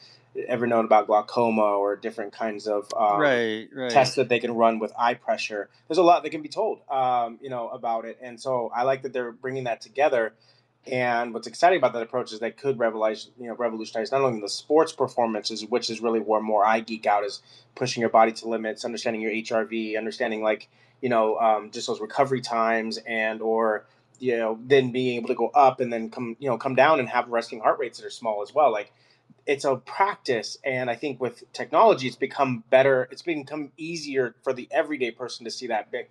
ever known about glaucoma or different kinds of Right, right. tests that they can run with eye pressure, there's a lot that can be told, about it. And so I like that they're bringing that together. And what's exciting about that approach is they could revolutionize not only the sports performances, which is really where more I geek out, is pushing your body to limits, understanding your HRV, understanding like just those recovery times, and or then being able to go up and then come down and have resting heart rates that are small as well. Like it's a practice, and I think with technology it's become better, it's become easier for the everyday person to see that big.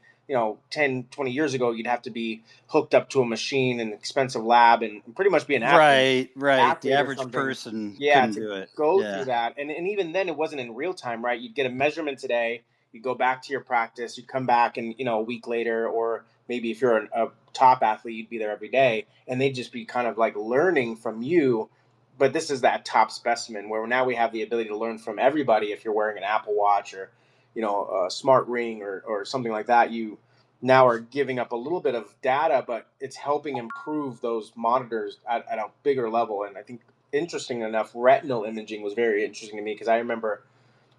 10, 20 years ago you'd have to be hooked up to a machine in an expensive lab and pretty much be an Right, right. The athlete or average something, person yeah, couldn't to do it. go through Yeah. that. And even then it wasn't in real time, right? You'd get a measurement today, you go back to your practice, you'd come back and a week later, or maybe if you're a top athlete you'd be there every day, and they'd just be kind of like learning from you. But this is that top specimen where now we have the ability to learn from everybody. If you're wearing an Apple Watch or a smart ring or something like that, you now are giving up a little bit of data, but it's helping improve those monitors at a bigger level. And I think, interesting enough, retinal imaging was very interesting to me because I remember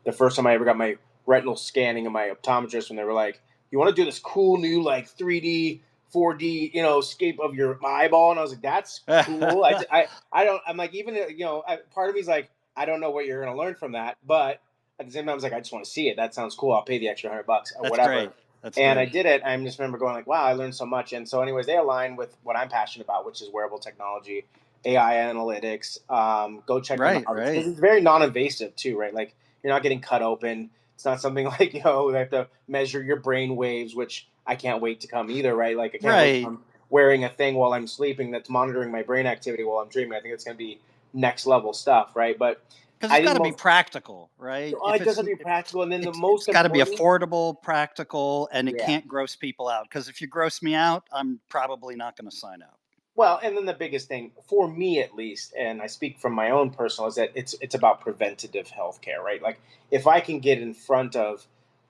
the first time I ever got my retinal scanning of my optometrist when they were like, "You want to do this cool new like 3D, 4D, scape of your eyeball?" And I was like, "That's cool." I don't. I'm like, even part of me is like, I don't know what you're gonna learn from that, but at the same time, I was like, I just want to see it. That sounds cool. I'll pay the extra $100 or That's whatever. great. That's And I great. did it. I just remember going like, wow, I learned so much. And so, anyways, they align with what I'm passionate about, which is wearable technology, AI analytics. Go check them Right, out. right. It's very non-invasive too, right? Like you're not getting cut open. It's not something like they have to measure your brain waves, which I can't wait to come either, right? Like I can't wait to Right. come wearing a thing while I'm sleeping that's monitoring my brain activity while I'm dreaming. I think it's going to be next level stuff, right? But Because I it's think got the to be most practical, right? it does have to be practical, and then the It's most got to be important, affordable, practical, and it yeah. can't gross people out. Because if you gross me out, I'm probably not going to sign up. Well, and then the biggest thing for me, at least, and I speak from my own personal, is that it's about preventative healthcare, right? Like if I can get in front of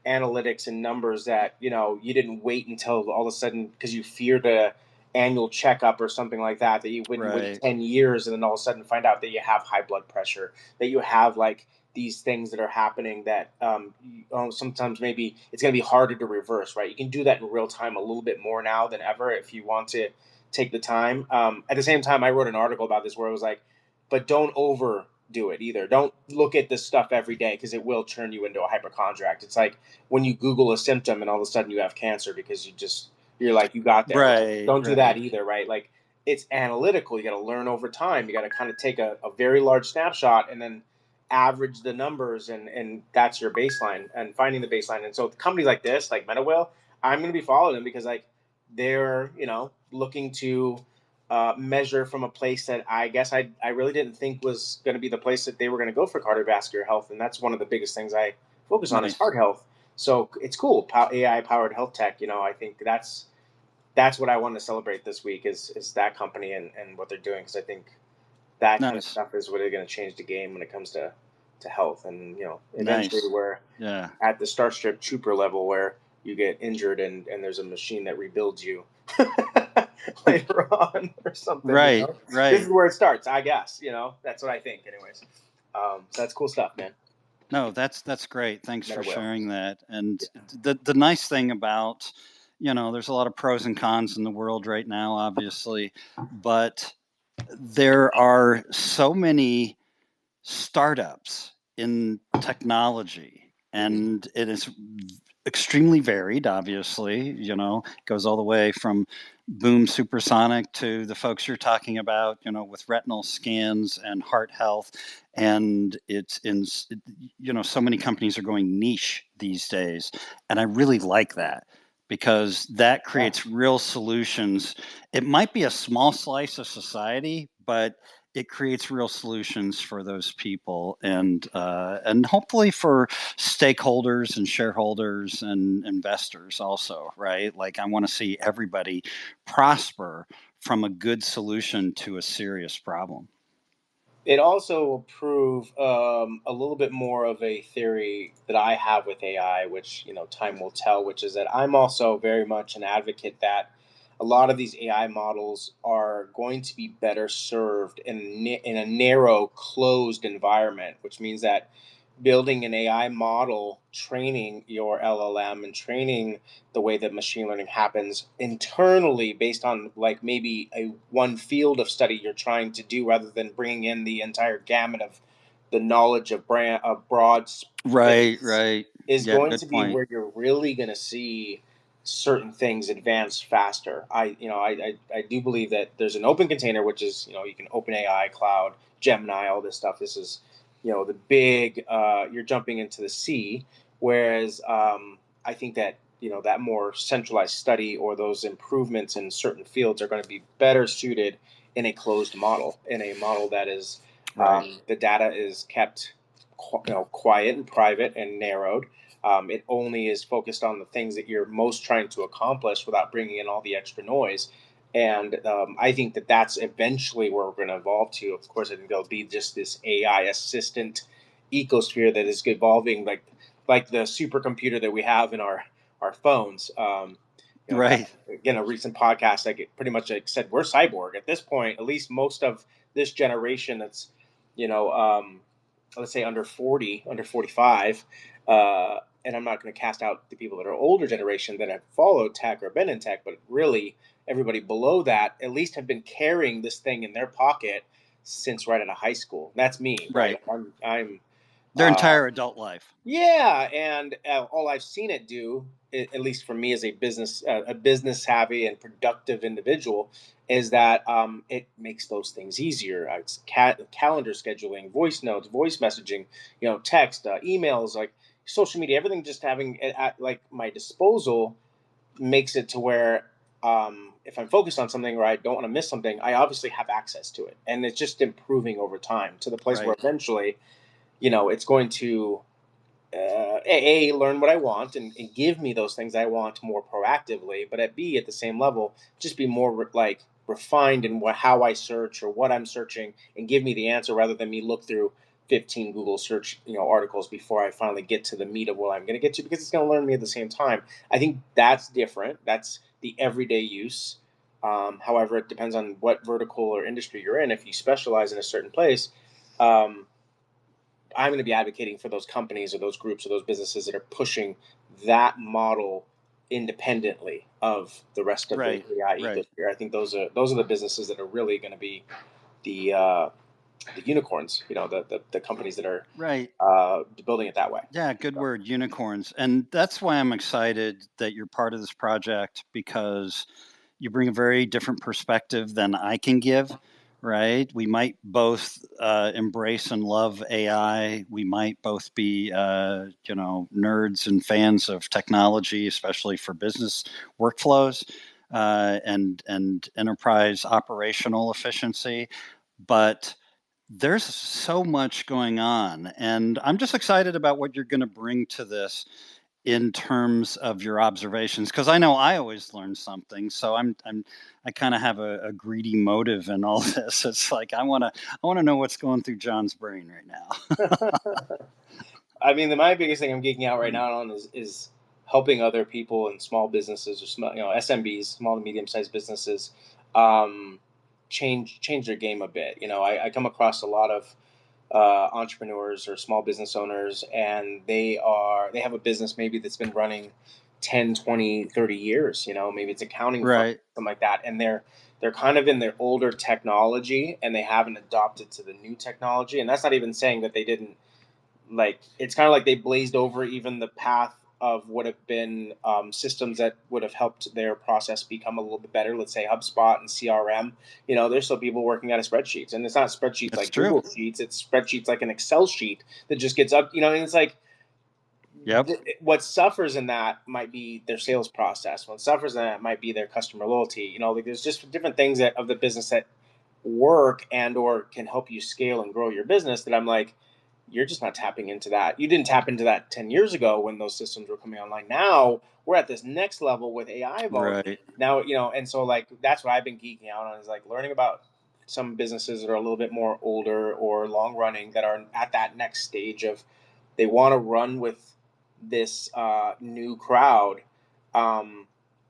analytics and numbers that you didn't wait until all of a sudden because you feared a annual checkup or something like that, that you wouldn't wait Right. 10 years and then all of a sudden find out that you have high blood pressure, that you have like these things that are happening that sometimes maybe it's going to be harder to reverse, right? You can do that in real time a little bit more now than ever if you want to take the time. At the same time, I wrote an article about this where it was like, but don't overdo do it either. Don't look at this stuff every day because it will turn you into a hypochondriac. It's like when you Google a symptom and all of a sudden you have cancer because you're like, you got there. Like, Right, don't do that right. either, right? Like, it's analytical. You got to learn over time. You got to kind of take a very large snapshot and then average the numbers, and that's your baseline, and finding the baseline. And so companies like this, like MetaWhale, I'm going to be following them because like they're, looking to measure from a place that I guess I really didn't think was going to be the place that they were going to go for cardiovascular health. And that's one of the biggest things I focus on is Nice. heart health. So it's cool. AI powered health tech. I think that's what I want to celebrate this week is that company and what they're doing. Because I think that kind of Nice. stuff is really going to change the game when it comes to health. And, eventually Nice. we're Yeah. at the Starship Trooper level where you get injured and there's a machine that rebuilds you later on or something. Right, This is right. where it starts, I guess. That's what I think, anyways. So that's cool stuff, man. No, that's great. Thanks Meta for whale. sharing that. And Yeah. the nice thing about, there's a lot of pros and cons in the world right now, obviously, but there are so many startups in technology, Mhm. and it is extremely varied, obviously. Goes all the way from boom supersonic to the folks you're talking about, with retinal scans and heart health. And it's in, so many companies are going niche these days. And I really like that because that Yeah. creates real solutions. It might be a small slice of society, but it creates real solutions for those people, and hopefully for stakeholders and shareholders and investors also, right? Like, I want to see everybody prosper from a good solution to a serious problem. It also will prove a little bit more of a theory that I have with AI, which time will tell. Which is that I'm also very much an advocate that a lot of these AI models are going to be better served in a narrow, closed environment, which means that building an AI model, training your LLM and training the way that machine learning happens internally based on like maybe a one field of study you're trying to do rather than bringing in the entire gamut of the knowledge of broad Right, space right. is Yeah, going good to be point. where you're really going to see certain things advance faster. I do believe that there's an open container, which is, you can open AI, cloud, Gemini, all this stuff. This is, the big, you're jumping into the sea. Whereas I think that, that more centralized study or those improvements in certain fields are going to be better suited in a closed model, in a model that is, Right. the data is kept quiet and private and narrowed. It only is focused on the things that you're most trying to accomplish without bringing in all the extra noise. And I think that that's eventually where we're going to evolve to. Of course, I think there'll be just this AI assistant ecosphere that is evolving, like the supercomputer that we have in our phones. Right. Again, a recent podcast, like it pretty much like said, we're cyborg at this point. At least most of this generation that's, you know, um, let's say under 40, under 45. And I'm not going to cast out the people that are older generation that have followed tech or been in tech, but really everybody below that at least have been carrying this thing in their pocket since right out of high school. That's me, right? Right. I'm Their uh, entire adult life. yeah, and all I've seen it do, at least for me as a business savvy and productive individual, is that it makes those things easier. It's calendar scheduling, voice notes, voice messaging, text, emails, like social media, everything. Just having it at like my disposal makes it to where if I'm focused on something or I don't want to miss something, I obviously have access to it, and it's just improving over time to the place where Right. eventually, it's going to learn what I want and give me those things I want more proactively, but at B, at the same level, just be more like refined in how I search or what I'm searching and give me the answer rather than me look through 15 Google search articles before I finally get to the meat of what I'm going to get to, because it's going to learn me at the same time. I think that's different. That's the everyday use. However, it depends on what vertical or industry you're in. If you specialize in a certain place, um, I'm going to be advocating for those companies or those groups or those businesses that are pushing that model independently of the rest of the Right. AI Right. ecosphere. I think those are the businesses that are really going to be the the unicorns, the companies that are Right. building it that way. Yeah, good word, unicorns. And that's why I'm excited that you're part of this project, because you bring a very different perspective than I can give, right? We might both embrace and love AI. We might both be, nerds and fans of technology, especially for business workflows and enterprise operational efficiency. But there's so much going on, and I'm just excited about what you're going to bring to this in terms of your observations, because I know I always learn something. So I kind of have a greedy motive in all this. It's like I want to know what's going through John's brain right now. I mean, my biggest thing I'm geeking out right now on is helping other people in small businesses or small, SMBs, small to medium sized businesses, um, change their game a bit. I come across a lot of entrepreneurs or small business owners, and they have a business maybe that's been running 10, 20, 30 years. Maybe it's accounting firm, Right. something like that, and they're kind of in their older technology and they haven't adopted to the new technology. And that's not even saying that they didn't, like, it's kind of like they blazed over even the path of would have been systems that would have helped their process become a little bit better. Let's say HubSpot and CRM. There's still people working out of spreadsheets, and it's not spreadsheets That's like true. Google Sheets. It's spreadsheets like an Excel sheet that just gets up. And it's like Yep. what suffers in that might be their sales process. What suffers in that might be their customer loyalty. Like there's just different things that of the business that work and or can help you scale and grow your business that I'm like, you're just not tapping into that. You didn't tap into that 10 years ago when those systems were coming online. Now we're at this next level with AI evolving. Right. Now, and so like that's what I've been geeking out on, is like learning about some businesses that are a little bit more older or long running that are at that next stage of they want to run with this new crowd. Um,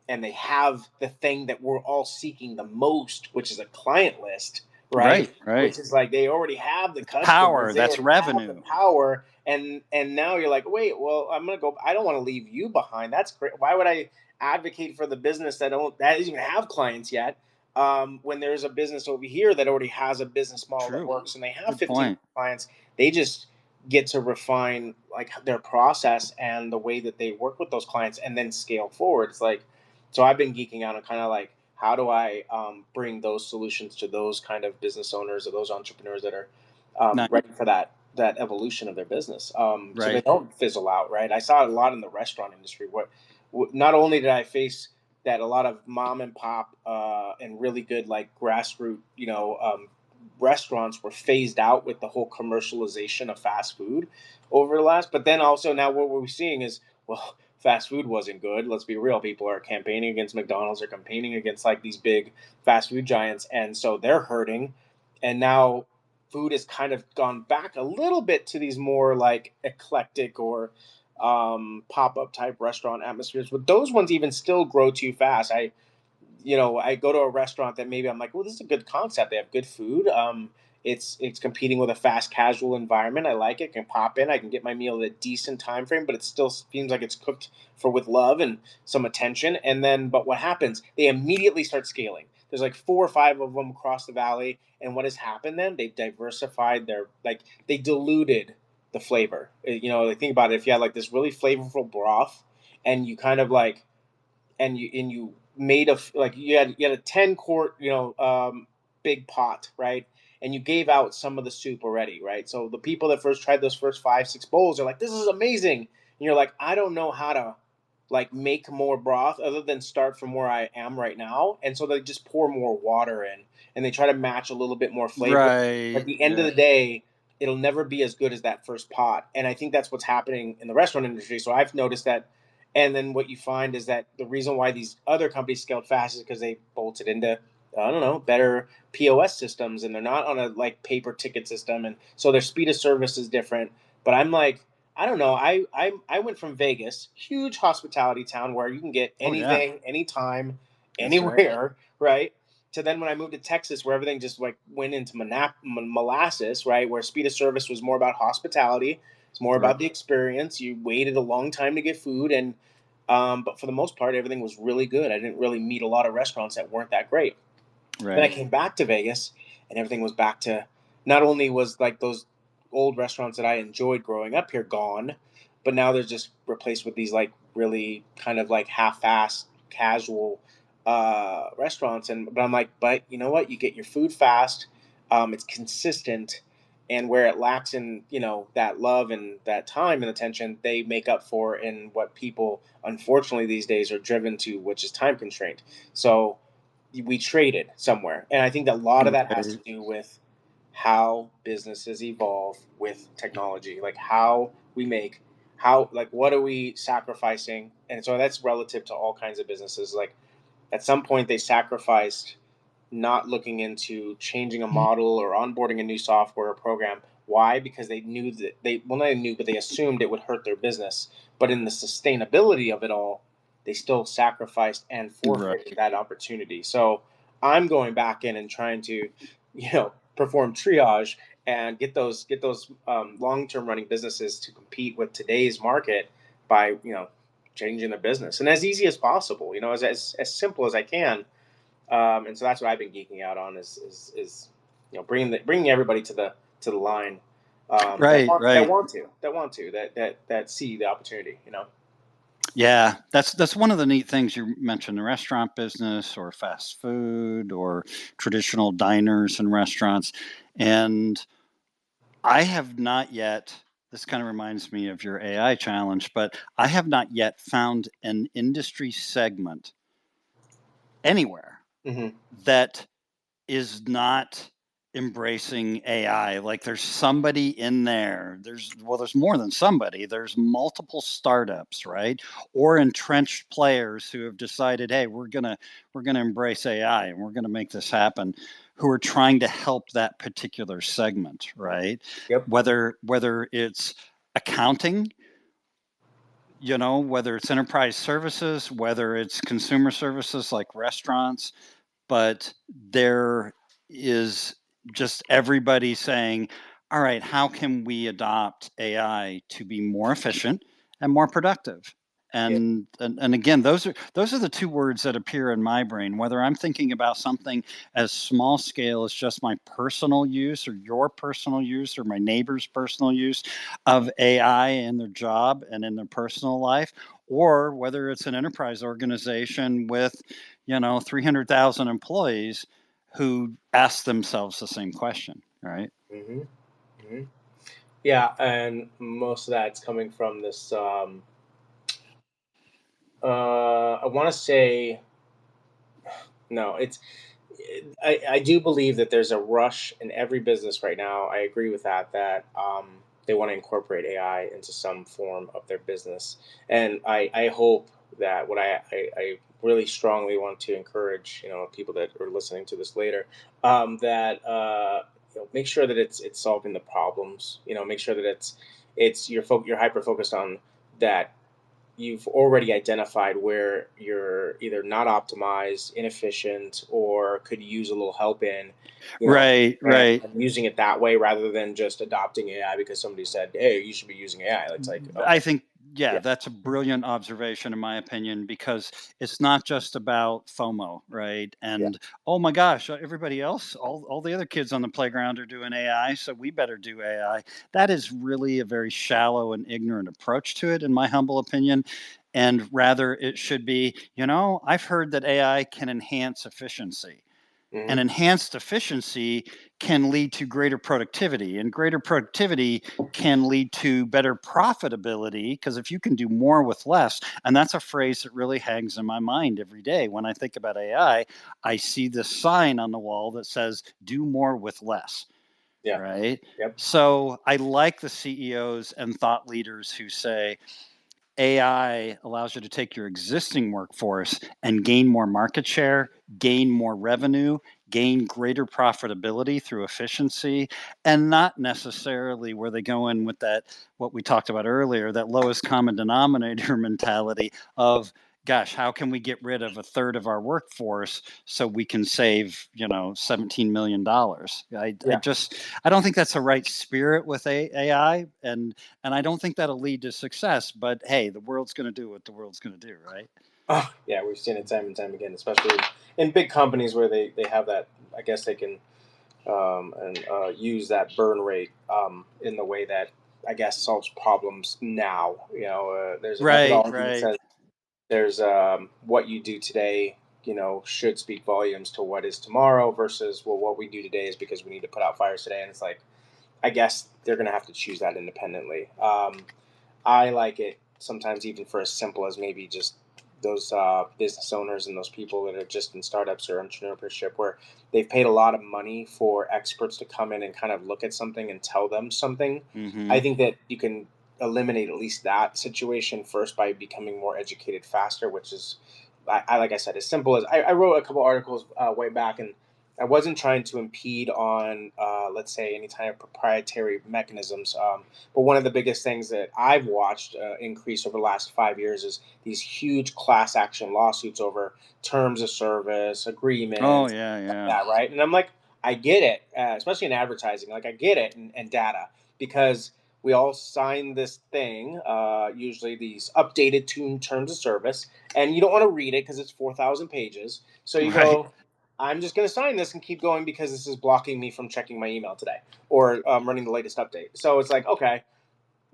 and they have the thing that we're all seeking the most, which is a client list, right? Right. Right. Which is like they already have the It's customers, power. they That's already have the revenue. power, and now you're like, wait, well, I'm gonna go. I don't want to leave you behind. That's great. Why would I advocate for the business that doesn't even have clients yet? When there's a business over here that already has a business model that True. works and they have Good 15 point. clients, they just get to refine like their process and the way that they work with those clients and then scale forward. It's like, so I've been geeking out on kind of like, how do I bring those solutions to those kind of business owners or those entrepreneurs that are Nice. ready for that evolution of their business, so they Right. don't fizzle out, right? I saw it a lot in the restaurant industry. Not only did I face that a lot of mom and pop and really good like grassroots, restaurants were phased out with the whole commercialization of fast food over the last. But then also now what we're seeing is, well, fast food wasn't good. Let's be real. People are campaigning against McDonald's, are campaigning against like these big fast food giants, and so they're hurting. And now food has kind of gone back a little bit to these more like eclectic or pop-up type restaurant atmospheres, but those ones even still grow too fast. I go to a restaurant that maybe I'm like, well, this is a good concept. They have good food. It's competing with a fast casual environment. I like it. Can pop in. I can get my meal at a decent time frame, but it still seems like it's cooked for with love and some attention. And then, but what happens? They immediately start scaling. There's like 4 or 5 of them across the valley, and what has happened then? They've diversified their they diluted the flavor. Like, think about it. If you had like this really flavorful broth, and you kind of like and you made like you had a 10 quart big pot, right, and you gave out some of the soup already, right? So the people that first tried those first 5 6 bowls are like, this is amazing, and you're like, I don't know how to like make more broth other than start from where I am right now, and so they just pour more water in and they try to match a little bit more flavor. At Right. the end of Right. the day, it'll never be as good as that first pot, and I think that's what's happening in the restaurant industry. So I've noticed that. And then what you find is that the reason why these other companies scaled fast is because they bolted into, I don't know, better POS systems, and they're not on a like paper ticket system, and so their speed of service is different. But I'm like, I don't know. I went from Vegas, huge hospitality town where you can get Oh yeah. anything, anytime, That's right. anywhere, right? To then when I moved to Texas, where everything just like went into molasses, right? Where speed of service was more about hospitality, it's more Right. about the experience. You waited a long time to get food, and but for the most part, everything was really good. I didn't really meet a lot of restaurants that weren't that great. Then I Right. came back to Vegas, and everything was back to not only was like those old restaurants that I enjoyed growing up here gone, but now they're just replaced with these like really kind of like half-assed casual restaurants. And but I'm like, but you know what? You get your food fast. It's consistent, and where it lacks in that love and that time and attention, they make up for in what people unfortunately these days are driven to, which is time constraint. So we traded somewhere, and I think that a lot of that has to Right. do with how businesses evolve with technology, like how we make, how like what are we sacrificing, and so that's relative to all kinds of businesses. Like at some point they sacrificed not looking into changing a model or onboarding a new software or program. Why? Because they knew that well, not knew, but they assumed it would hurt their business. But in the sustainability of it all, they still sacrificed and forfeited Right. that opportunity. So I'm going back in and trying to, perform triage and get those long term running businesses to compete with today's market by changing their business, and as easy as possible, as simple as I can. And so that's what I've been geeking out on is bringing everybody to the line, that Right. want that Right. want to that want to that see the opportunity. Yeah, that's one of the neat things you mentioned, the restaurant business or fast food or traditional diners and restaurants. And I have not yet, this kind of reminds me of your AI challenge, but I have not yet found an industry segment anywhere Hmm. that is not embracing AI. Like there's somebody in there. There's more than somebody. There's multiple startups, right? Or entrenched players who have decided, hey, we're gonna embrace AI and we're gonna make this happen, who are trying to help that particular segment, right? Yep. Whether it's accounting, whether it's enterprise services, whether it's consumer services like restaurants, but there is just everybody saying, all right, how can we adopt AI to be more efficient and more productive? Yeah. And again, those are the two words that appear in my brain, whether I'm thinking about something as small scale as just my personal use or your personal use or my neighbor's personal use of AI in their job and in their personal life, or whether it's an enterprise organization with 300,000 employees who ask themselves the same question, right? Hmm. Hmm. Yeah, and most of that's coming from this. I want to say no. I do believe that there's a rush in every business right now. I agree with that. That they want to incorporate AI into some form of their business, and I hope that what I really strongly want to encourage people that are listening to this later, that make sure that it's solving the problems. Make sure that it's you're hyper focused on that. You've already identified where you're either not optimized, inefficient, or could use a little help in, you know, Right, and right. using it that way rather than just adopting AI because somebody said, "Hey, you should be using AI." It's like, I okay, think, yeah, yeah, that's a brilliant observation, in my opinion, because it's not just about FOMO, right? yeah, And oh my gosh, everybody else, all the other kids on the playground are doing AI, so we better do AI. That is really a very shallow and ignorant approach to it, in my humble opinion. And rather, it should be, I've heard that AI can enhance efficiency. And hmm, enhanced efficiency can lead to greater productivity, and greater productivity can lead to better profitability, because if you can do more with less, and that's a phrase that really hangs in my mind every day when I think about AI. I see this sign on the wall that says do more with less, yeah, right? yep, So I like the CEOs and thought leaders who say AI allows you to take your existing workforce and gain more market share, gain more revenue, gain greater profitability through efficiency, and not necessarily where they go in with that, what we talked about earlier, that lowest common denominator mentality of, gosh, how can we get rid of a third of our workforce so we can save, $17 million? yeah. I don't think that's the right spirit with AI. And I don't think that'll lead to success. But hey, the world's going to do what the world's going to do, right? Oh, yeah, we've seen it time and time again, especially in big companies where they have that. I guess they can and use that burn rate in the way that I guess solves problems now. There's a Right, methodology that right. says there's what you do today, should speak volumes to what is tomorrow versus, well, what we do today is because we need to put out fires today. And it's like, I guess they're going to have to choose that independently. I like it sometimes even for as simple as maybe just those business owners and those people that are just in startups or entrepreneurship where they've paid a lot of money for experts to come in and kind of look at something and tell them something. Mm-hmm. I think that you can eliminate at least that situation first by becoming more educated faster, which is, like I said, as simple as I wrote a couple articles way back, and I wasn't trying to impede on, let's say, any kind of proprietary mechanisms. But one of the biggest things that I've watched increase over the last 5 years is these huge class action lawsuits over terms of service, Oh, agreements, yeah, like yeah. that, right? And I'm like, I get it, especially in advertising. Like, I get it, and data, because we all sign this thing, usually these updated terms of service, and you don't want to read it because it's 4,000 pages. So you Right. go, I'm just going to sign this and keep going because this is blocking me from checking my email today or running the latest update. So it's like, okay,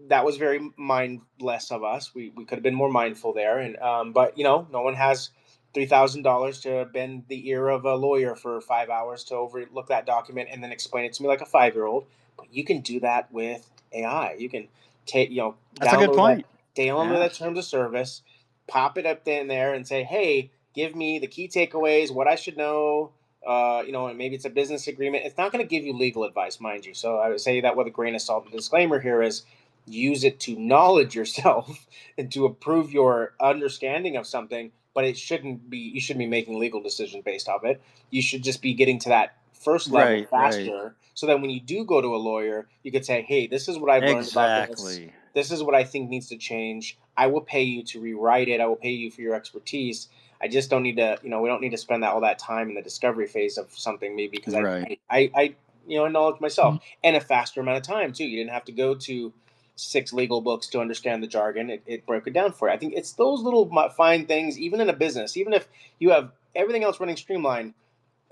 that was very mindless of us. We could have been more mindful there. And but no one has $3,000 to bend the ear of a lawyer for 5 hours to overlook that document and then explain it to me like a 5-year-old. But you can do that with AI. You can take That's a good point. download Yeah. that terms of service, pop it up in there, and say, hey, give me the key takeaways, what I should know. And maybe it's a business agreement. It's not going to give you legal advice, mind you. So I would say that with a grain of salt. The disclaimer here is use it to knowledge yourself and to improve your understanding of something, but you shouldn't be making legal decisions based off it. You should just be getting to that first level Right, right. faster, so that when you do go to a lawyer, you could say, hey, this is what I've learned about this. Exactly. This is what I think needs to change. I will pay you to rewrite it. I will pay you for your expertise. I just don't need to, we don't need to spend all that time in the discovery phase of something, maybe because Right. I acknowledge myself, and a faster amount of time too. You didn't have to go to 6 legal books to understand the jargon. It broke it down for you. I think it's those little fine things, even in a business, even if you have everything else running streamlined,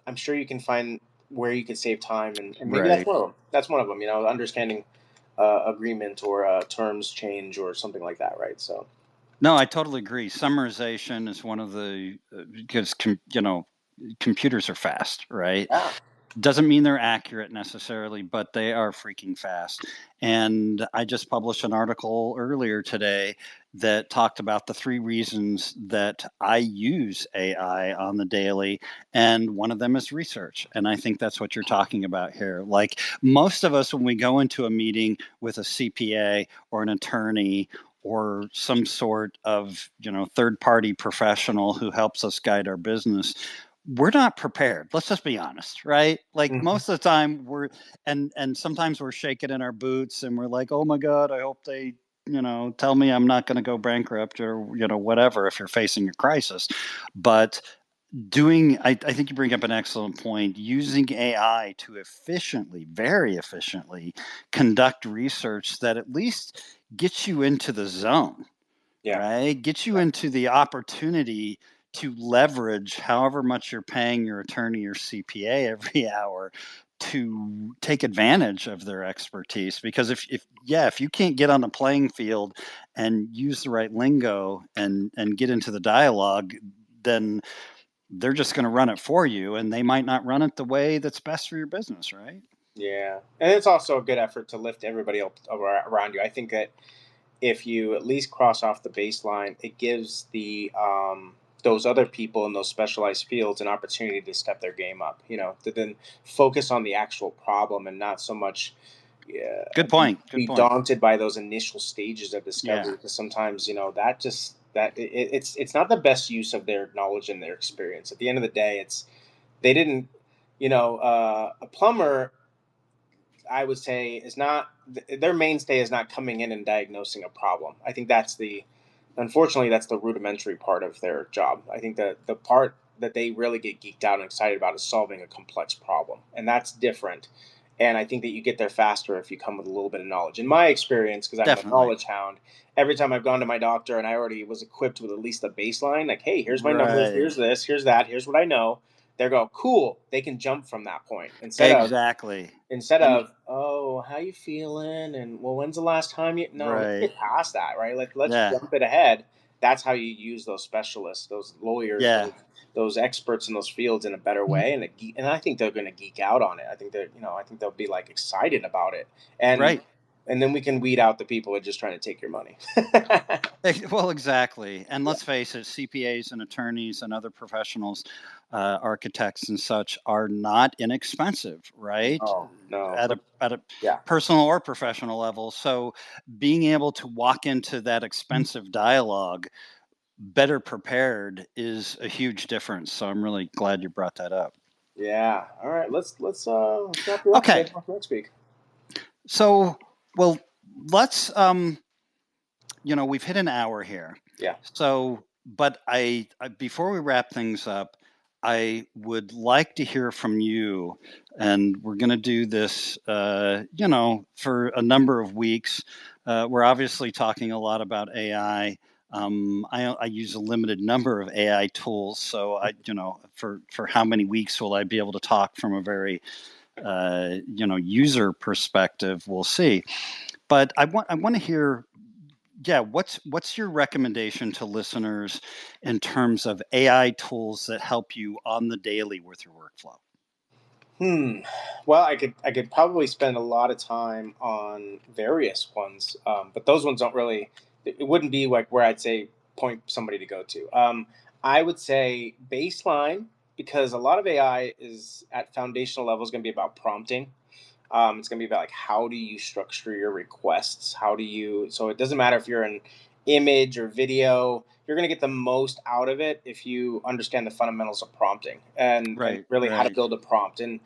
I'm sure you can find where you could save time, and maybe that's Right. one of them. That's one of them. Understanding agreement or terms change or something like that, right? So No, I totally agree. Summarization is one of the because computers are fast, right? yeah, Doesn't mean they're accurate necessarily, but they are freaking fast. And I just published an article earlier today that talked about the 3 reasons that I use AI on the daily. And one of them is research. And I think that's what you're talking about here. Like most of us, when we go into a meeting with a CPA or an attorney or some sort of third party professional who helps us guide our business, we're not prepared. Let's just be honest, right? Like mm-hmm. most of the time and sometimes we're shaking in our boots and we're like, oh my God, I hope they, tell me I'm not going to go bankrupt or, whatever, if you're facing a crisis. But I think you bring up an excellent point, using AI to very efficiently conduct research that at least gets you into the zone, Yeah, right? Get you yeah, into the opportunity to leverage however much you're paying your attorney or CPA every hour to take advantage of their expertise. Because if you can't get on the playing field and use the right lingo and get into the dialogue, then they're just going to run it for you, and they might not run it the way that's best for your business, right? yeah. And it's also a good effort to lift everybody up around you. I think that if you at least cross off the baseline, it gives the those other people in those specialized fields an opportunity to step their game up. To then focus on the actual problem and not so much Good be, point. Good be point. daunted by those initial stages of Yeah, discovery. Because sometimes it's not the best use of their knowledge and their experience. At the end of the day, it's they didn't. A plumber, I would say, is not their mainstay is not coming in and diagnosing a problem. I think unfortunately, that's the rudimentary part of their job. I think that the part that they really get geeked out and excited about is solving a complex problem, and that's different. And I think that you get there faster if you come with a little bit of knowledge. In my experience, because I'm a definitely. knowledge hound, every time I've gone to my doctor and I already was equipped with at least a baseline, like, hey, here's my numbers, Right. here's this, here's that, here's what I know. they go, cool, they can jump from that point Exactly. instead And of, oh, how you feeling, and well, when's the last time you, no, let's right. get past that, right? Like, let's Yeah. jump it ahead. That's how you use those specialists, those lawyers, Yeah. those experts in those fields in a better way. And I think they're going to geek out on it. I think that, I think they'll be like excited about it. and Right. and then we can weed out the people who are just trying to take your money. Well, exactly. And Yeah. let's face it, CPAs and attorneys and other professionals, architects and such, are not inexpensive, right? No, no, At but a yeah. personal or professional level. So being able to walk into that expensive dialogue better prepared is a huge difference. So I'm really glad you brought that up. Yeah. All right. Let's wrap it up. Okay. Save it for next week. So, well, let's we've hit an hour here. Yeah. So, but I before we wrap things up, I would like to hear from you, and we're going to do this, for a number of weeks. We're obviously talking a lot about AI. I use a limited number of AI tools, so for how many weeks will I be able to talk from a very, user perspective? We'll see. But I want to hear, yeah, what's your recommendation to listeners in terms of AI tools that help you on the daily with your workflow? Well, I could probably spend a lot of time on various ones, but those ones don't really. It wouldn't be like where I'd say point somebody to go to. I would say baseline, because a lot of AI is at foundational level is going to be about prompting. It's going to be about like, how do you structure your requests? How do you? So it doesn't matter if you're an image or video. You're going to get the most out of it if you understand the fundamentals of prompting and Right, really how to right. build a prompt. And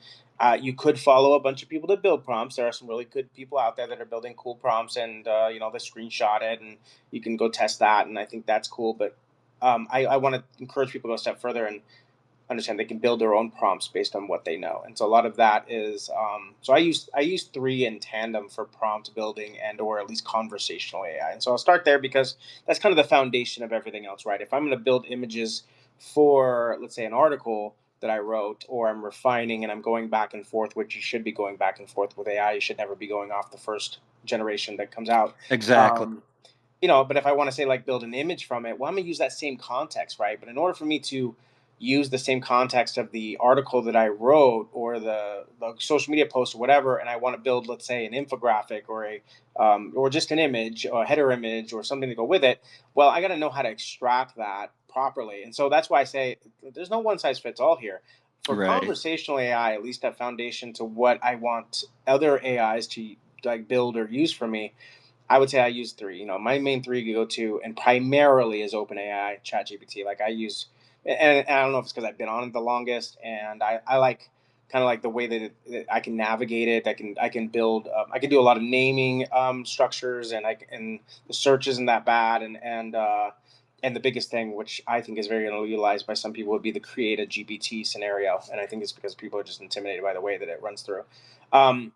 you could follow a bunch of people to build prompts. There are some really good people out there that are building cool prompts, and they screenshot it, and you can go test that. And I think that's cool. But I want to encourage people to go a step further and understand they can build their own prompts based on what they know. And so a lot of that is, so I use three in tandem for prompt building and or at least conversational AI. And so I'll start there because that's kind of the foundation of everything else, right? If I'm going to build images for, let's say, an article that I wrote, or I'm refining and I'm going back and forth, which you should be going back and forth with AI. You should never be going off the first generation that comes out. Exactly. um, but if I want to say like build an image from it, well, I'm gonna use that same context, right? But in order for me to use the same context of the article that I wrote or the social media post or whatever, and I want to build, let's say, an infographic or a or just an image or a header image or something to go with it, well, I got to know how to extract that properly. And so that's why I say there's no one size fits all here. For Right. conversational AI, at least that foundation to what I want other AIs to like build or use for me, I would say I use three. My main three to go to, and primarily is OpenAI, ChatGPT. Like I use, and I don't know if it's because I've been on it the longest, and I like kind of like the way that I can navigate it. I can build. I can do a lot of naming structures, and the search isn't that bad, and the biggest thing, which I think is very utilized by some people, would be the create a GPT scenario, and I think it's because people are just intimidated by the way that it runs through. Um,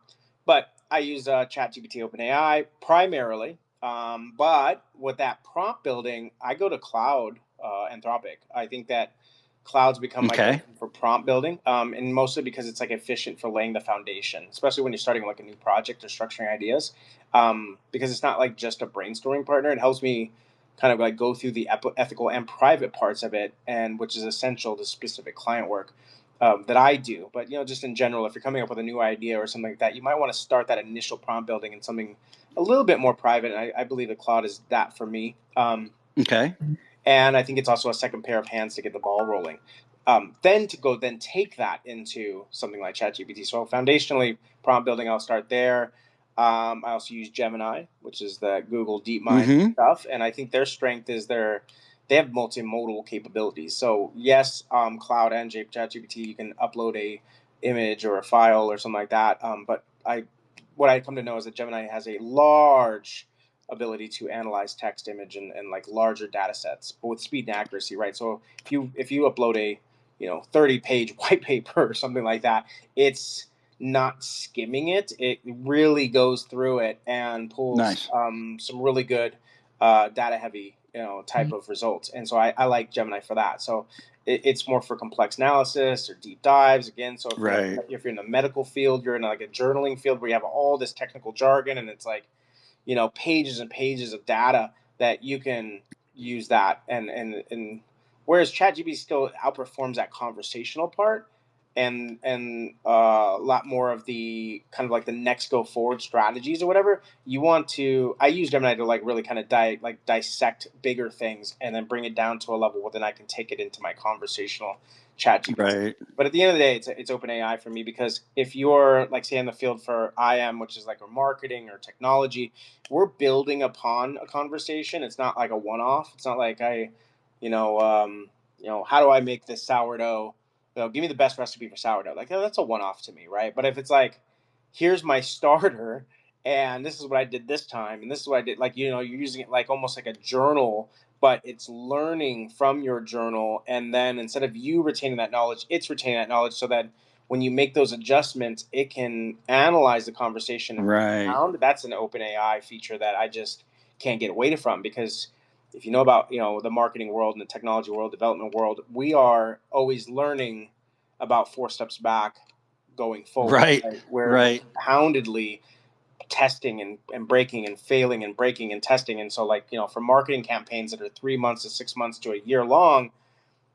but I use ChatGPT OpenAI primarily. But with that prompt building, I go to Cloud Anthropic. I think that Cloud's become my Okay. go for prompt building, and mostly because it's like efficient for laying the foundation, especially when you're starting like a new project or structuring ideas. Because it's not like just a brainstorming partner. It helps me kind of like go through the ethical and private parts of it, and which is essential to specific client work that I do. But just in general, if you're coming up with a new idea or something like that, you might want to start that initial prompt building in something a little bit more private. And I believe the cloud is that for me. Okay. And I think it's also a second pair of hands to get the ball rolling. Then take that into something like ChatGPT. So foundationally, prompt building, I'll start there. I also use Gemini, which is the Google DeepMind Mm-hmm. stuff, and I think their strength is they have multimodal capabilities. So yes, Cloud and ChatGPT, you can upload a image or a file or something like that. But what I come to know is that Gemini has a large ability to analyze text, image, and like larger data sets, but with speed and accuracy, right? So if you upload a 30-page white paper or something like that, it's not skimming it. It really goes through it and pulls Nice. some really good data heavy type of results. And so I like Gemini for that. So it's more for complex analysis or deep dives. Again, so Right. if you're in the medical field, you're in like a journaling field where you have all this technical jargon, and it's like, pages and pages of data that you can use that. And whereas ChatGPT still outperforms that conversational part, and a lot more of the kind of like the next go forward strategies or whatever you want to. I use Gemini to like really kind of dissect bigger things and then bring it down to a level where then I can take it into my conversational ChatGPT. Right. But at the end of the day, it's open AI for me, because if you're like, say, in the field for IM, which is like a marketing or technology, we're building upon a conversation. It's not like a one off. It's not like how do I make this sourdough? Give me the best recipe for sourdough. Like, oh, that's a one off to me, right? But if it's like, here's my starter, and this is what I did this time, and this is what I did, like, you're using it like almost like a journal, but it's learning from your journal, and then instead of you retaining that knowledge, it's retaining that knowledge, so that when you make those adjustments, it can analyze the conversation and Right. compound. That's an open AI feature that I just can't get away from, because if you know about the marketing world and the technology world, development world, we are always learning about four steps back going forward. Right. Right? We're Right. poundedly testing and breaking and failing and breaking and testing. And so, like, for marketing campaigns that are 3 months to 6 months to a year long,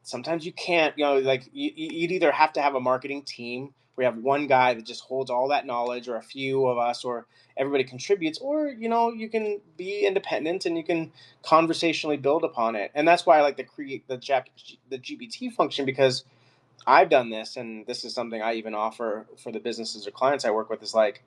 sometimes you can't, like, you'd either have to have a marketing team where you have one guy that just holds all that knowledge, or a few of us, or everybody contributes, or you can be independent and you can conversationally build upon it. And that's why I like to create the GPT function, because I've done this, and this is something I even offer for the businesses or clients I work with, is like,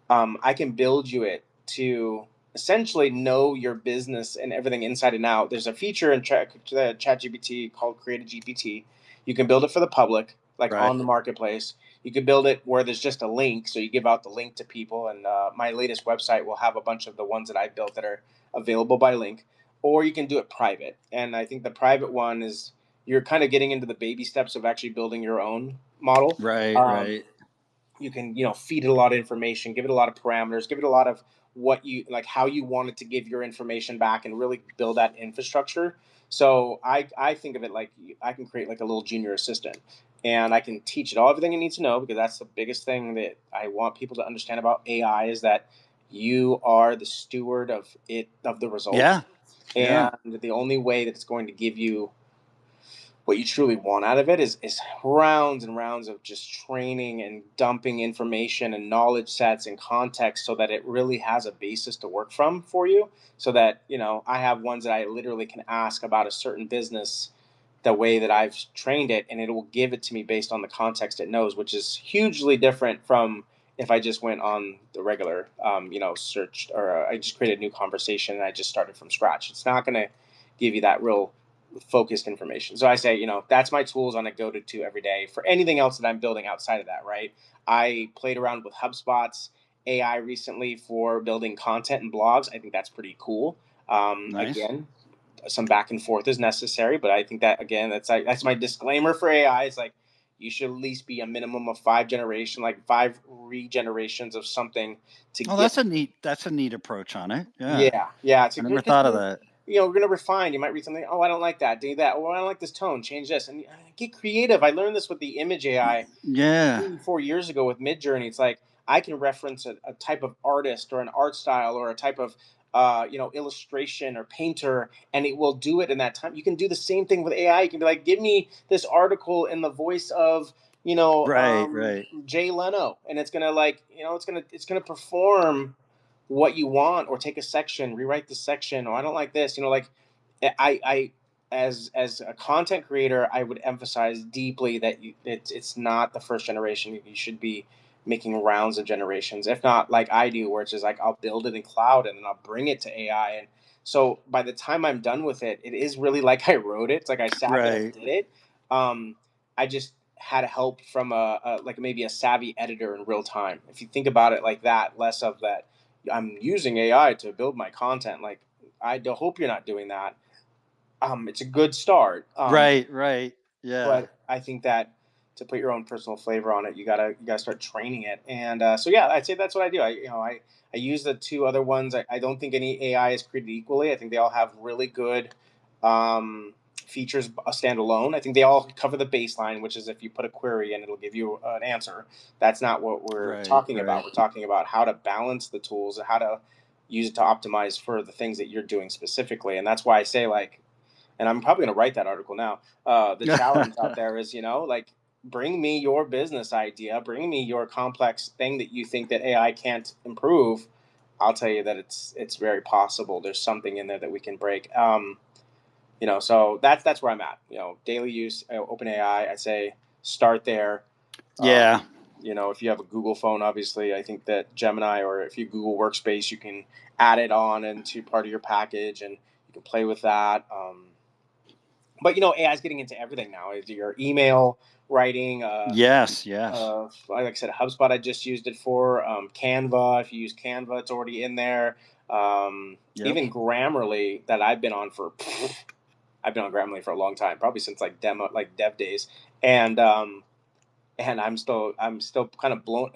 I can build you it to essentially know your business and everything inside and out. There's a feature in ChatGPT called Create a GPT. You can build it for the public, like Right. on the marketplace. You can build it where there's just a link, so you give out the link to people. And my latest website will have a bunch of the ones that I built that are available by link. Or you can do it private. And I think the private one is, you're kind of getting into the baby steps of actually building your own model. Right. Um, Right. you can feed it a lot of information, give it a lot of parameters, give it a lot of what you like, how you want it to give your information back, and really build that infrastructure. So I think of it like, I can create like a little junior assistant, and I can teach it all everything it needs to know, because that's the biggest thing that I want people to understand about AI, is that you are the steward of the results. Yeah. Yeah. And the only way that it's going to give you what you truly want out of it is rounds and rounds of just training and dumping information and knowledge sets and context, so that it really has a basis to work from for you. So that I have ones that I literally can ask about a certain business the way that I've trained it, and it will give it to me based on the context it knows, which is hugely different from if I just went on the regular search, or I just created a new conversation and I just started from scratch. It's not going to give you that real focused information. So I say, that's my tools on a go to every day for anything else that I'm building outside of that, right? I played around with HubSpot's AI recently for building content and blogs. I think that's pretty cool. Nice. Again, some back and forth is necessary, but I think that, again, that's my disclaimer for AI. It's like, you should at least be a minimum of like 5 regenerations of something to Oh, get. that's a neat approach on it. Yeah. Yeah, it's a I never good, because thought of that. we're gonna refine. You might read something. Oh, I don't like that. Do that. Oh, I don't like this tone. Change this, and get creative. I learned this with the image AI Yeah. 3 4 years ago with Midjourney. It's like, I can reference a type of artist or an art style or a type of illustration or painter, and it will do it in that time. You can do the same thing with AI. You can be like, give me this article in the voice of Right. Right. Jay Leno, and it's gonna, like, it's gonna perform what you want, or take a section, rewrite the section, or I don't like this. Like, I as a content creator, I would emphasize deeply that it's not the first generation. You should be making rounds of generations, if not like I do, where it's just like, I'll build it in cloud and then I'll bring it to AI. And so by the time I'm done with it, it is really like I wrote it. It's like I sat there and Right. did it. I just had help from like maybe a savvy editor in real time. If you think about it like that, less of that, I'm using AI to build my content. Like, I do hope you're not doing that. It's a good start. Right. Right. Yeah. But I think that to put your own personal flavor on it, you gotta start training it. And so yeah, I'd say that's what I do. I use the two other ones. I don't think any AI is created equally. I think they all have really good um, features standalone. I think they all cover the baseline, which is if you put a query in, it'll give you an answer. That's not what we're Right, talking about. right. We're talking about how to balance the tools and how to use it to optimize for the things that you're doing specifically. And that's why I say, like, and I'm probably going to write that article now. The challenge out there is, like, bring me your business idea, bring me your complex thing that you think that AI can't improve. I'll tell you that it's very possible. There's something in there that we can break. So that's where I'm at. Daily use OpenAI. I say start there. Yeah. If you have a Google phone, obviously, I think that Gemini, or if you Google Workspace, you can add it on into part of your package, and you can play with that. But AI is getting into everything now. Your email writing. Yes, yes. Like I said, HubSpot, I just used it for. Canva, if you use Canva, it's already in there. Yep. Even Grammarly, that I've been on Grammarly for a long time, probably since like dev days, and I'm still kind of blown.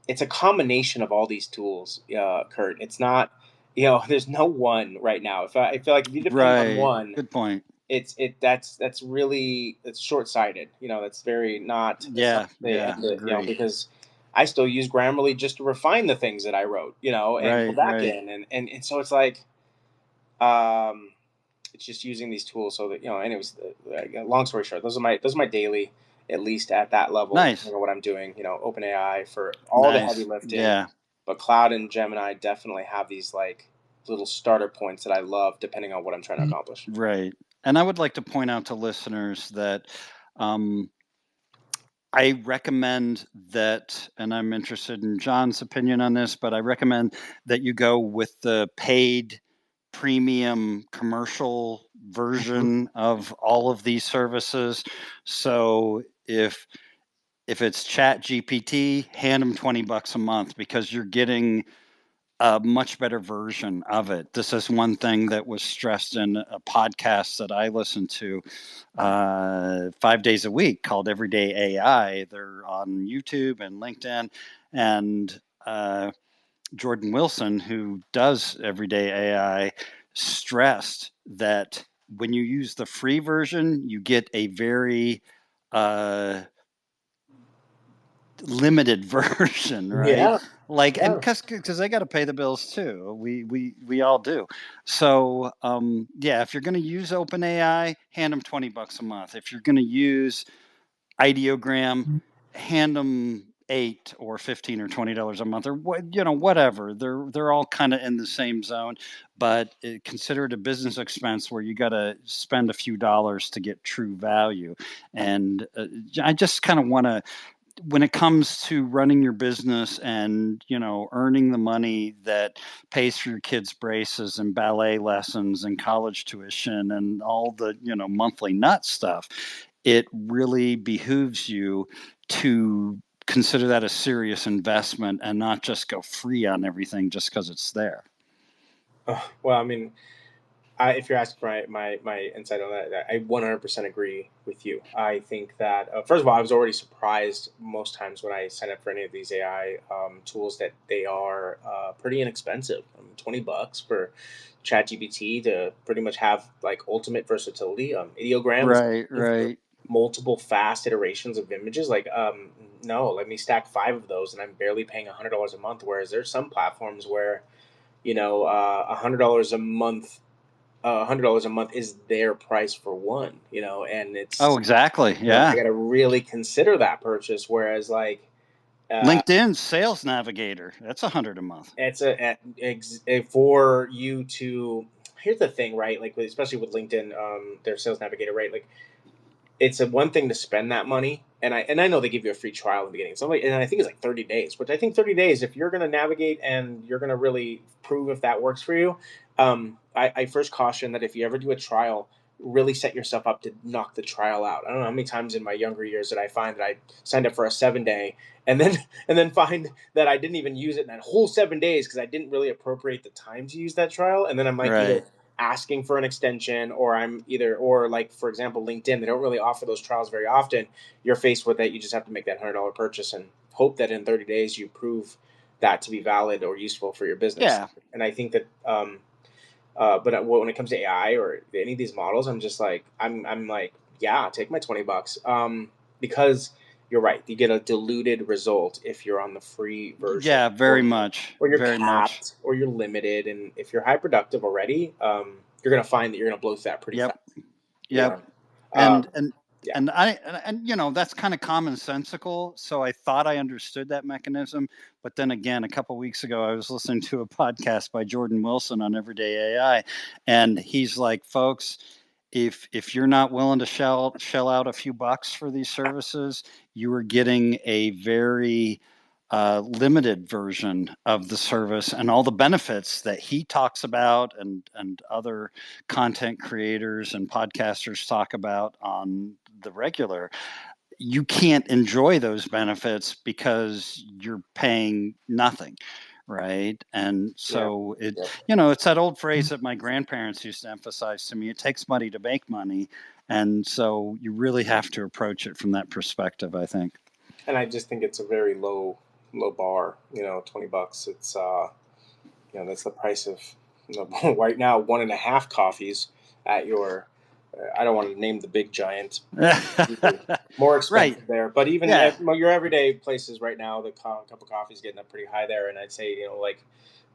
It's a combination of all these tools, Curt. It's not, there's no one right now. I feel like if you depend on Right. one, Good point. that's really, it's short sighted. That's very not. That's not Yeah, the yeah, end. agree. Because I still use Grammarly just to refine the things that I wrote, and go Right, back right. in, and so it's like, um, it's just using these tools so that. Anyways, long story short, those are my daily, at least at that level, Nice. depending on what I'm doing. OpenAI for all the heavy Nice. lifting, Yeah. but Cloud and Gemini definitely have these like little starter points that I love, depending on what I'm trying to accomplish. Right. And I would like to point out to listeners that um, I recommend that, and I'm interested in John's opinion on this, but I recommend that you go with the paid premium commercial version of all of these services. So if it's Chat GPT, hand them $20 a month because you're getting a much better version of it. This is one thing that was stressed in a podcast that I listen to 5 days a week called Everyday AI. They're on YouTube and LinkedIn. And Jordan Wilson, who does Everyday AI, stressed that when you use the free version, you get a very limited version, right? Yeah, Like, and yeah. because they got to pay the bills too. We all do. So yeah, if you're going to use OpenAI, hand them $20 a month. If you're going to use Ideogram, hand them 8 or 15 or $20 a month, or whatever. They're all kind of in the same zone, but consider it a business expense where you got to spend a few dollars to get true value. And I just kind of want to, when it comes to running your business and earning the money that pays for your kids' braces and ballet lessons and college tuition and all the monthly nut stuff, it really behooves you to consider that a serious investment and not just go free on everything just because it's there. Well, I mean, if you're asking for my insight on that, I 100% agree with you. I think that, first of all, I was already surprised most times when I sign up for any of these AI tools that they are pretty inexpensive. I mean, $20 for ChatGPT to pretty much have like ultimate versatility. Ideogram is Right, for right. multiple fast iterations of images. Like, no, let me stack 5 of those, and I'm barely paying $100 a month. Whereas there's some platforms where $100 a month, $100 a month is their price for one, and Oh, it's, exactly. I Yeah. got to really consider that purchase. Whereas, like, uh, LinkedIn Sales Navigator, that's 100 a month. it's for you to. Here's the thing, right? Like, especially with LinkedIn, their Sales Navigator, right? Like, it's a one thing to spend that money, and I know they give you a free trial in the beginning. So and I think it's like 30 days, which I think 30 days, if you're going to navigate and you're going to really prove if that works for you, I first caution that if you ever do a trial, really set yourself up to knock the trial out. I don't know how many times in my younger years that I find that I signed up for a 7 day and then find that I didn't even use it in that whole 7 days because I didn't really appropriate the time to use that trial, and then I'm like either Right. asking for an extension, or like, for example, LinkedIn, they don't really offer those trials very often. You're faced with that, you just have to make that $100 purchase and hope that in 30 days you prove that to be valid or useful for your business. Yeah. And I think that But when it comes to AI or any of these models, I'm just like, I'm like, yeah, take my $20. Because you're right, you get a diluted result if you're on the free version, Yeah, very much, or you're very much. capped, or you're limited. And if you're high productive already, you're gonna find that you're gonna blow through that pretty Yep, fast. You yep. know, And um, and yeah, and you know, that's kind of commonsensical. So I thought I understood that mechanism, but then again, a couple weeks ago, I was listening to a podcast by Jordan Wilson on Everyday AI, and he's like, folks, if you're not willing to shell out a few bucks for these services, you are getting a very limited version of the service and all the benefits that he talks about, and other content creators and podcasters talk about on the regular. You can't enjoy those benefits because you're paying nothing, right? And yeah, so it, yeah. you know, it's that old phrase that my grandparents used to emphasize to me: it takes money to make money. And so you really have to approach it from that perspective, I think. And I just think it's a very low bar. $20. It's that's the price of right now 1.5 coffees at your. I don't want to name the big giant, more Right. expensive there. But even Yeah. your everyday places right now, the cup of coffee is getting up pretty high there. And I'd say, like,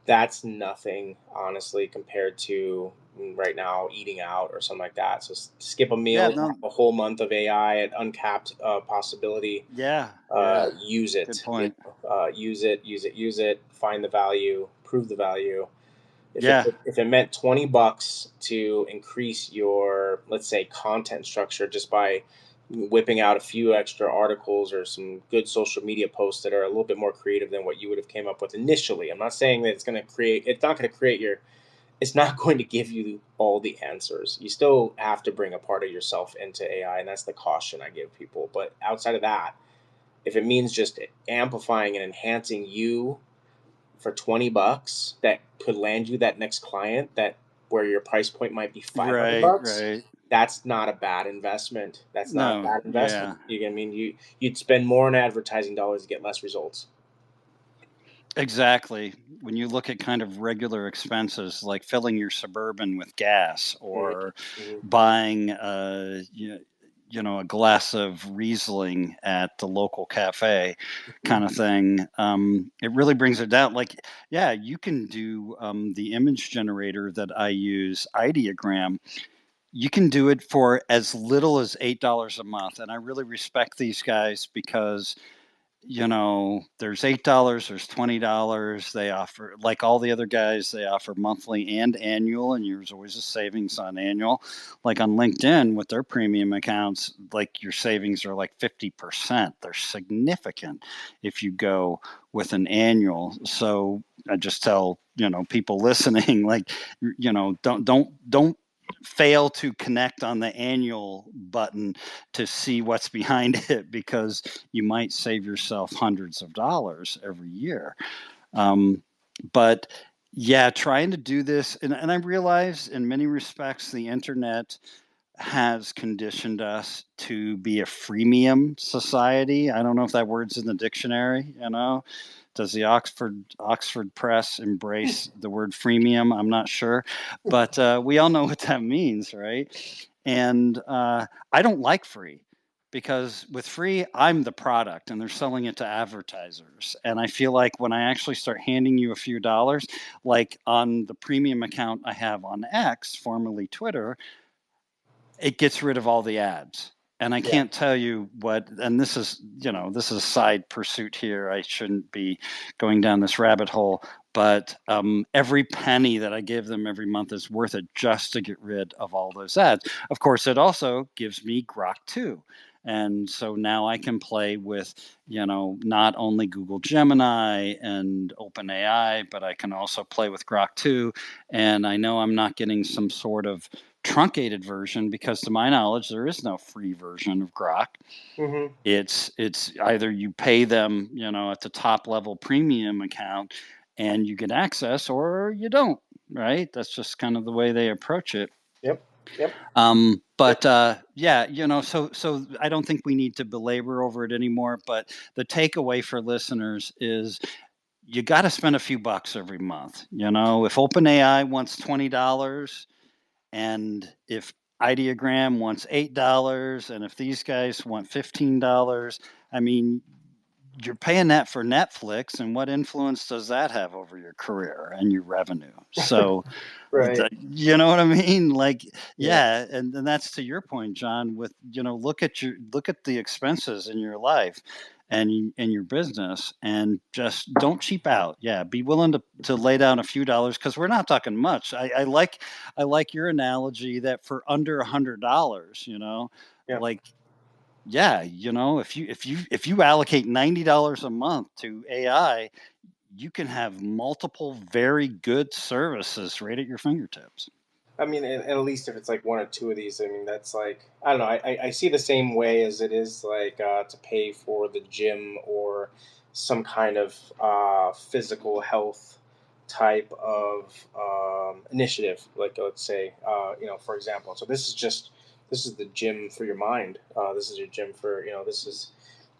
that's nothing, honestly, compared to right now eating out or something like that. So skip a Yeah. meal, have No. a whole month of AI at uncapped possibility. Yeah. Yeah. Use Good it. point. Use it. Use it. Use it. Find the value. Prove the value. If it Yeah. if it meant $20 to increase your, let's say, content structure just by whipping out a few extra articles or some good social media posts that are a little bit more creative than what you would have came up with initially. I'm not saying that it's not going to create it's not going to give you all the answers. You still have to bring a part of yourself into AI, and that's the caution I give people. But outside of that, if it means just amplifying and enhancing you for $20, that could land you that next client, that where your price point might be 500 Right. bucks, Right. that's not a bad investment. That's not a No. bad investment. Yeah. I mean, you'd spend more on advertising dollars to get less results. Exactly. When you look at kind of regular expenses like filling your Suburban with gas, or Mm-hmm. buying a glass of Riesling at the local cafe, kind of thing, it really brings it down. Like, yeah, you can do the image generator that I use, Ideogram. You can do it for as little as $8 a month, and I really respect these guys because there's $8, there's $20. They offer, like all the other guys, they offer monthly and annual, and there's always a savings on annual. Like on LinkedIn with their premium accounts, like your savings are like 50%. They're significant if you go with an annual. So I just tell, people listening, like, don't fail to connect on the annual button to see what's behind it, because you might save yourself hundreds of dollars every year. But yeah, trying to do this, and I realize in many respects the internet has conditioned us to be a freemium society. I don't know if that word's in the dictionary. Does the Oxford Press embrace the word freemium? I'm not sure, but we all know what that means, right? And I don't like free, because with free, I'm the product and they're selling it to advertisers. And I feel like when I actually start handing you a few dollars, like on the premium account I have on X, formerly Twitter, it gets rid of all the ads. And I Yeah. can't tell you what, and this is a side pursuit here. I shouldn't be going down this rabbit hole, but every penny that I give them every month is worth it just to get rid of all those ads. Of course, it also gives me Grok too. And so now I can play with, not only Google Gemini and OpenAI, but I can also play with Grok 2. And I know I'm not getting some sort of truncated version, because to my knowledge there is no free version of Grok. Mm-hmm. It's either you pay them, at the top level premium account and you get access, or you don't, right? That's just kind of the way they approach it. Yep. Yep. But yeah, so I don't think we need to belabor over it anymore, but the takeaway for listeners is you got to spend a few bucks every month. You know, if OpenAI wants $20, and if Ideogram wants $8, and if these guys want $15, I mean, you're paying that for Netflix, and what influence does that have over your career and your revenue? So, Right. you know what I mean? Like, Yeah. yeah, and that's to your point, John. With look at the expenses in your life and in your business, and just don't cheap out. Yeah, be willing to lay down a few dollars, because we're not talking much. I like your analogy that for under $100, Yeah. like, yeah, if you allocate $90 a month to AI, you can have multiple very good services right at your fingertips. I mean, and at least if it's like one or two of these, I mean, that's like, I don't know. I see the same way as it is like to pay for the gym or some kind of physical health type of initiative. Like, let's say, for example, so this is the gym for your mind. This is your gym for,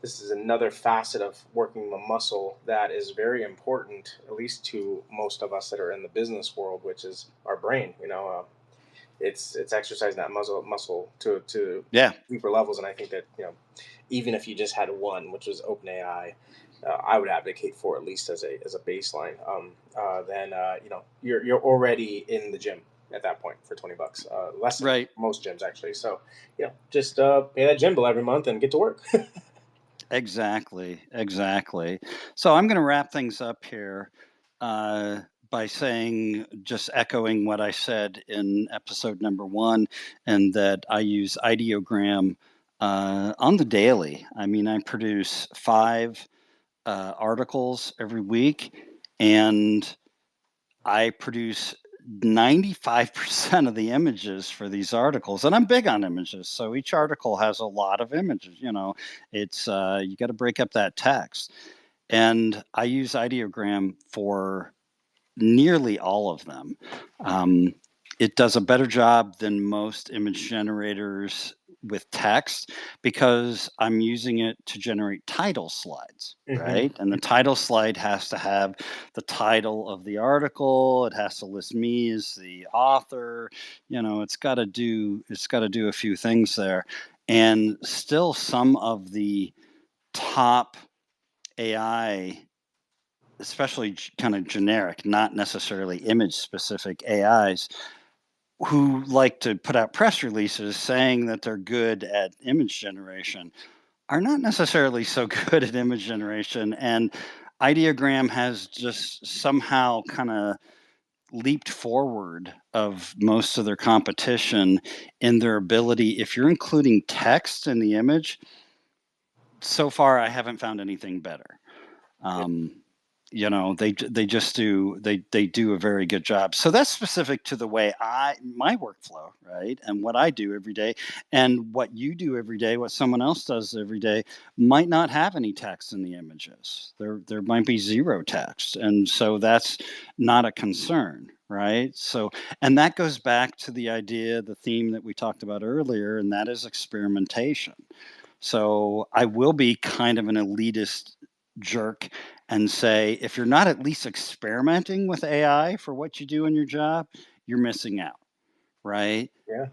this is another facet of working the muscle that is very important, at least to most of us that are in the business world, which is our brain. It's exercising that muscle to Yeah, deeper levels, and I think that even if you just had one, which was OpenAI, I would advocate for, at least as a baseline. Then you're already in the gym at that point for $20, less than right. most gyms actually. So just pay that gym bill every month and get to work. Exactly, exactly. So I'm going to wrap things up here by saying, just echoing what I said in episode number 1, and that I use Ideogram on the daily. I mean, I produce 5 articles every week, and I produce 95% of the images for these articles, and I'm big on images. So each article has a lot of images. It's you got to break up that text, and I use Ideogram for nearly all of them. It does a better job than most image generators with text, because I'm using it to generate title slides, Hmm. right? And the title slide has to have the title of the article. It has to list me as the author. It's got to do a few things there. And still, some of the top AI, especially kind of generic, not necessarily image specific AIs, who like to put out press releases saying that they're good at image generation, are not necessarily so good at image generation. And Ideogram has just somehow kind of leaped forward of most of their competition in their ability. If you're including text in the image, so far I haven't found anything better. Um, they do a very good job. So that's specific to the way my workflow, right? And what I do every day, and what you do every day, what someone else does every day might not have any text in the images. There might be zero text. And so that's not a concern, right? So, and that goes back to the theme that we talked about earlier, and that is experimentation. So I will be kind of an elitist jerk and say, if you're not at least experimenting with AI for what you do in your job, you're missing out, right? Yeah.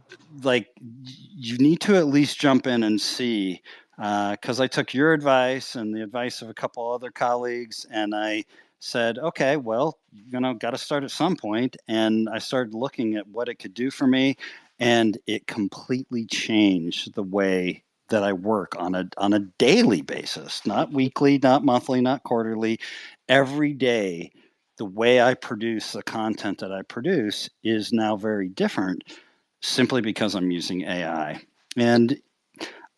Like, you need to at least jump in and see, because I took your advice and the advice of a couple other colleagues, and I said, okay, well, got to start at some point. And I started looking at what it could do for me, and it completely changed the way that I work on a daily basis, not weekly, not monthly, not quarterly. Every day, the way I produce the content that I produce is now very different, simply because I'm using AI. And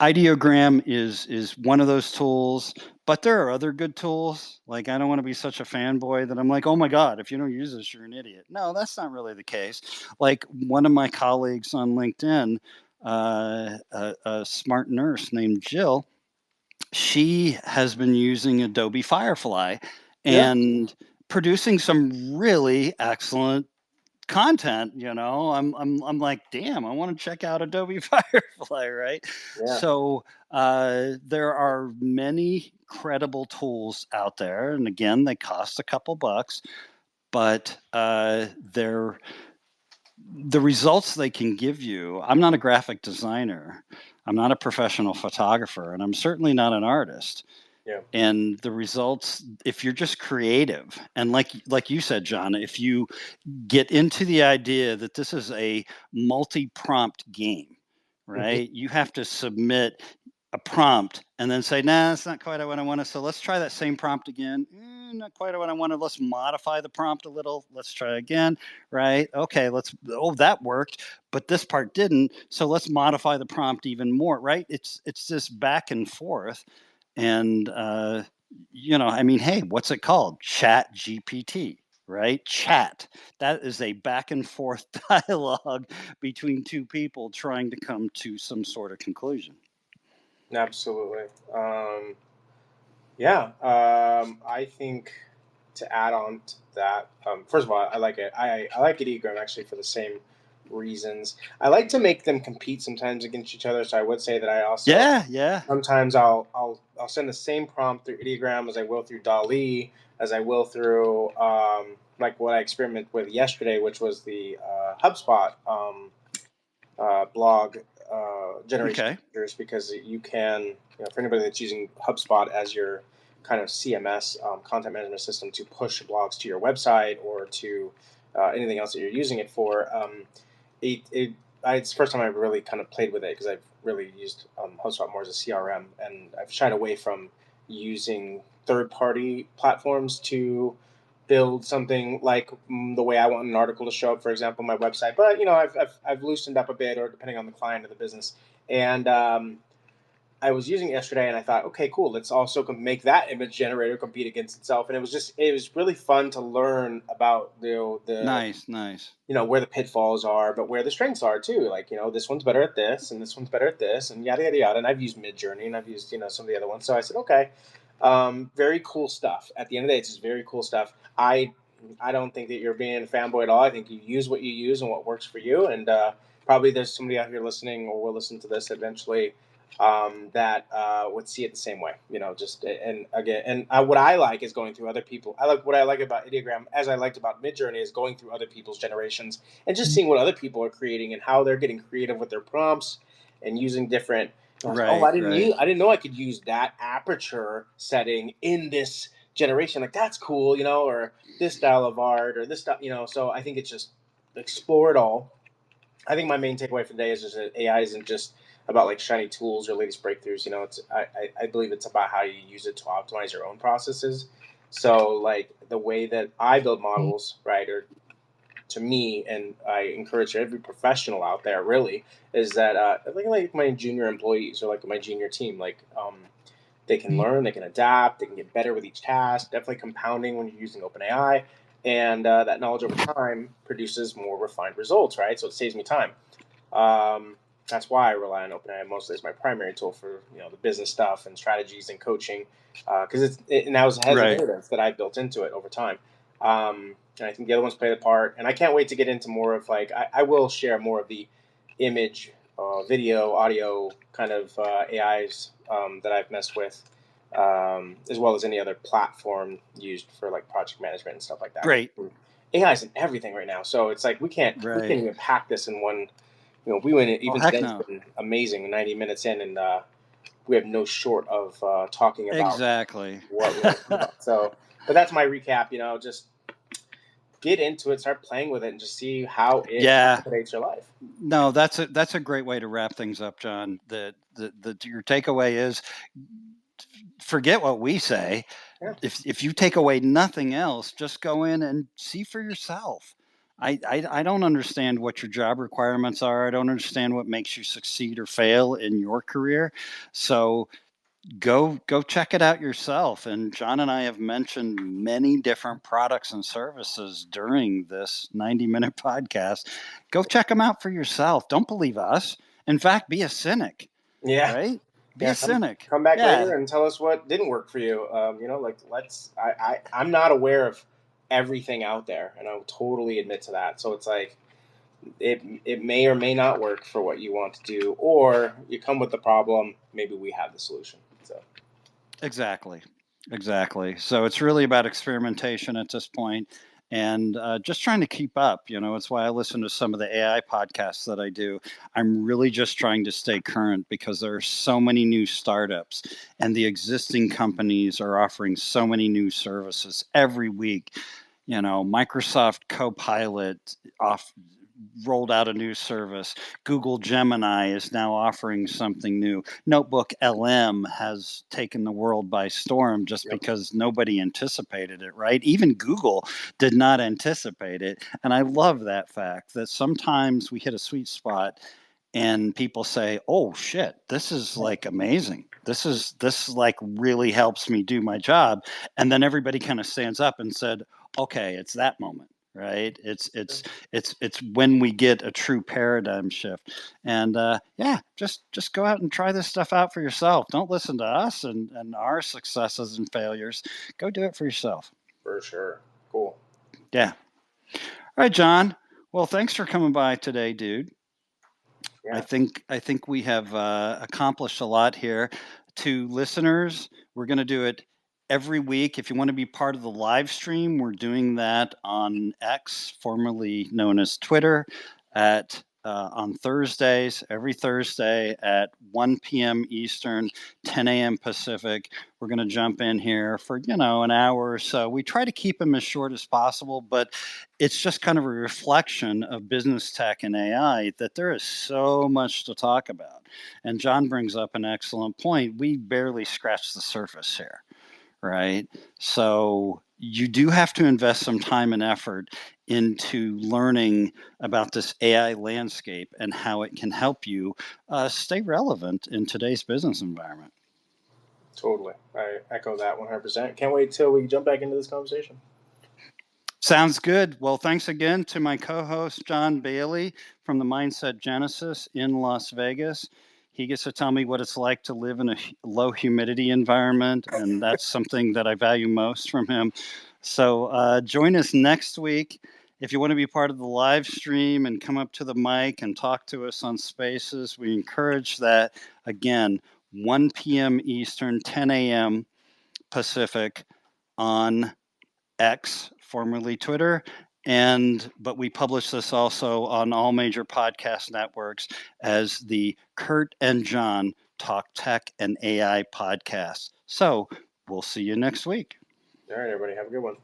Ideogram is one of those tools, but there are other good tools. Like, I don't want to be such a fanboy that I'm like, oh my God, if you don't use this, you're an idiot. No, that's not really the case. Like, one of my colleagues on LinkedIn, a smart nurse named Jill, she has been using Adobe Firefly Yeah. and producing some really excellent content, I'm like, damn, I want to check out Adobe Firefly, right? Yeah. So there are many credible tools out there, and again, they cost a couple bucks, but they're the results they can give you. I'm not a graphic designer, I'm not a professional photographer, and I'm certainly not an artist. Yeah. And the results, if you're just creative, and like you said, John, if you get into the idea that this is a multi-prompt game, Mm-hmm. right? You have to submit a prompt and then say, nah, that's not quite what I wanted. So let's try that same prompt again. Not quite what I wanted. Let's modify the prompt a little. Let's try again, right? Okay, that worked, but this part didn't. So let's modify the prompt even more, right? It's this back and forth. And, hey, what's it called? Chat GPT, right? Chat. That is a back and forth dialogue between two people trying to come to some sort of conclusion. Absolutely. Yeah. I think to add on to that, first of all, I like it. I like Enneagram actually for the same reasons. I like to make them compete sometimes against each other. So I would say that I also Yeah. sometimes I'll send the same prompt through Enneagram as I will through DALL-E, as I will through like what I experimented with yesterday, which was the HubSpot blog generation Okay. features, because you can, for anybody that's using HubSpot as your kind of CMS, content management system, to push blogs to your website or to anything else that you're using it for. It's the first time I've really kind of played with it, because I've really used HubSpot more as a CRM, and I've shied away from using third-party platforms to build something like the way I want an article to show up, for example, my website. But I've loosened up a bit, or depending on the client or the business. And I was using it yesterday, and I thought, okay, cool. Let's also make that image generator compete against itself. And it was really fun to learn about Nice. where the pitfalls are, but where the strengths are too. Like, this one's better at this, and this one's better at this, and yada yada yada. And I've used Midjourney, and I've used some of the other ones. So I said, okay, very cool stuff. At the end of the day, it's just very cool stuff. I don't think that you're being a fanboy at all. I think you use what you use and what works for you. And probably there's somebody out here listening, or will listen to this eventually, that would see it the same way. Just, and again, and what I like is going through other people. What I like about Enneagram, as I liked about Midjourney, is going through other people's generations and just seeing what other people are creating and how they're getting creative with their prompts and using different. Right. I didn't know I could use that aperture setting in this generation. Like, that's cool, or this style of art, or this stuff, So I think it's just explore it all. I think my main takeaway for today is just that AI isn't just about like shiny tools or latest breakthroughs. I believe it's about how you use it to optimize your own processes. So like the way that I build models, right, or to me, and I encourage every professional out there really, is that like my junior employees, or like my junior team, like they can learn, they can adapt, they can get better with each task. Definitely compounding when you're using OpenAI, and that knowledge over time produces more refined results, right? So it saves me time. That's why I rely on OpenAI mostly as my primary tool for the business stuff and strategies and coaching, because and that has a Right. narrative that I built into it over time. And I think the other ones play the part, and I can't wait to get into more of like I will share more of the image, video, audio kind of AIs that I've messed with, as well as any other platform used for like project management and stuff like that. Great. AI is in everything right now, so it's like we can't even pack this in one. We went even heck today's no. been amazing. 90 minutes in, and we have no short of talking about Exactly what we want to talk about. So, but that's my recap. Just get into it, start playing with it, and just see how it accommodates your life. No, that's a great way to wrap things up, John. Your takeaway is forget what we say. Yeah. If you take away nothing else, just go in and see for yourself. I don't understand what your job requirements are. I don't understand what makes you succeed or fail in your career. So go check it out yourself. And John and I have mentioned many different products and services during this 90-minute podcast. Go check them out for yourself. Don't believe us. In fact, be a cynic. Yeah. Right? Be a cynic. Come back later and tell us what didn't work for you. I'm not aware of everything out there, and I'll totally admit to that. So it's like it may or may not work for what you want to do, or you come with the problem, maybe we have the solution. So Exactly. Exactly. So it's really about experimentation at this point and just trying to keep up. It's why I listen to some of the AI podcasts that I do. I'm really just trying to stay current because there are so many new startups and the existing companies are offering so many new services every week. Microsoft Copilot off rolled out a new service. Google Gemini is now offering something new. Notebook LM has taken the world by storm just yep. because nobody anticipated it, right? Even Google did not anticipate it. And I love that fact that sometimes we hit a sweet spot and people say, "Oh shit, this is like amazing. This like really helps me do my job." And then everybody kind of stands up and said, "Okay, it's that moment." Right? It's when we get a true paradigm shift, and yeah, just go out and try this stuff out for yourself. Don't listen to us and our successes and failures. Go do it for yourself. For sure. Cool. Yeah. All right, John. Well, thanks for coming by today, dude. Yeah. I think we have accomplished a lot here. To listeners, we're going to do it every week. If you want to be part of the live stream, we're doing that on X, formerly known as Twitter, at on Thursdays, every Thursday at 1 p.m. Eastern, 10 a.m. Pacific. We're going to jump in here for, an hour or so. We try to keep them as short as possible, but it's just kind of a reflection of business tech and AI that there is so much to talk about. And John brings up an excellent point. We barely scratched the surface here, right? So you do have to invest some time and effort into learning about this AI landscape and how it can help you stay relevant in today's business environment. Totally. I echo that 100%. Can't wait till we jump back into this conversation. Sounds good. Well, thanks again to my co-host, John Bailey from the Mindset Genesis in Las Vegas. He gets to tell me what it's like to live in a low humidity environment, and that's something that I value most from him. So join us next week. If you want to be part of the live stream and come up to the mic and talk to us on Spaces, we encourage that. Again, 1 p.m. Eastern, 10 a.m. Pacific on X, formerly Twitter, but we publish this also on all major podcast networks as the Curt and John Talk Tech and AI podcast. So we'll see you next week. All right, everybody. Have a good one.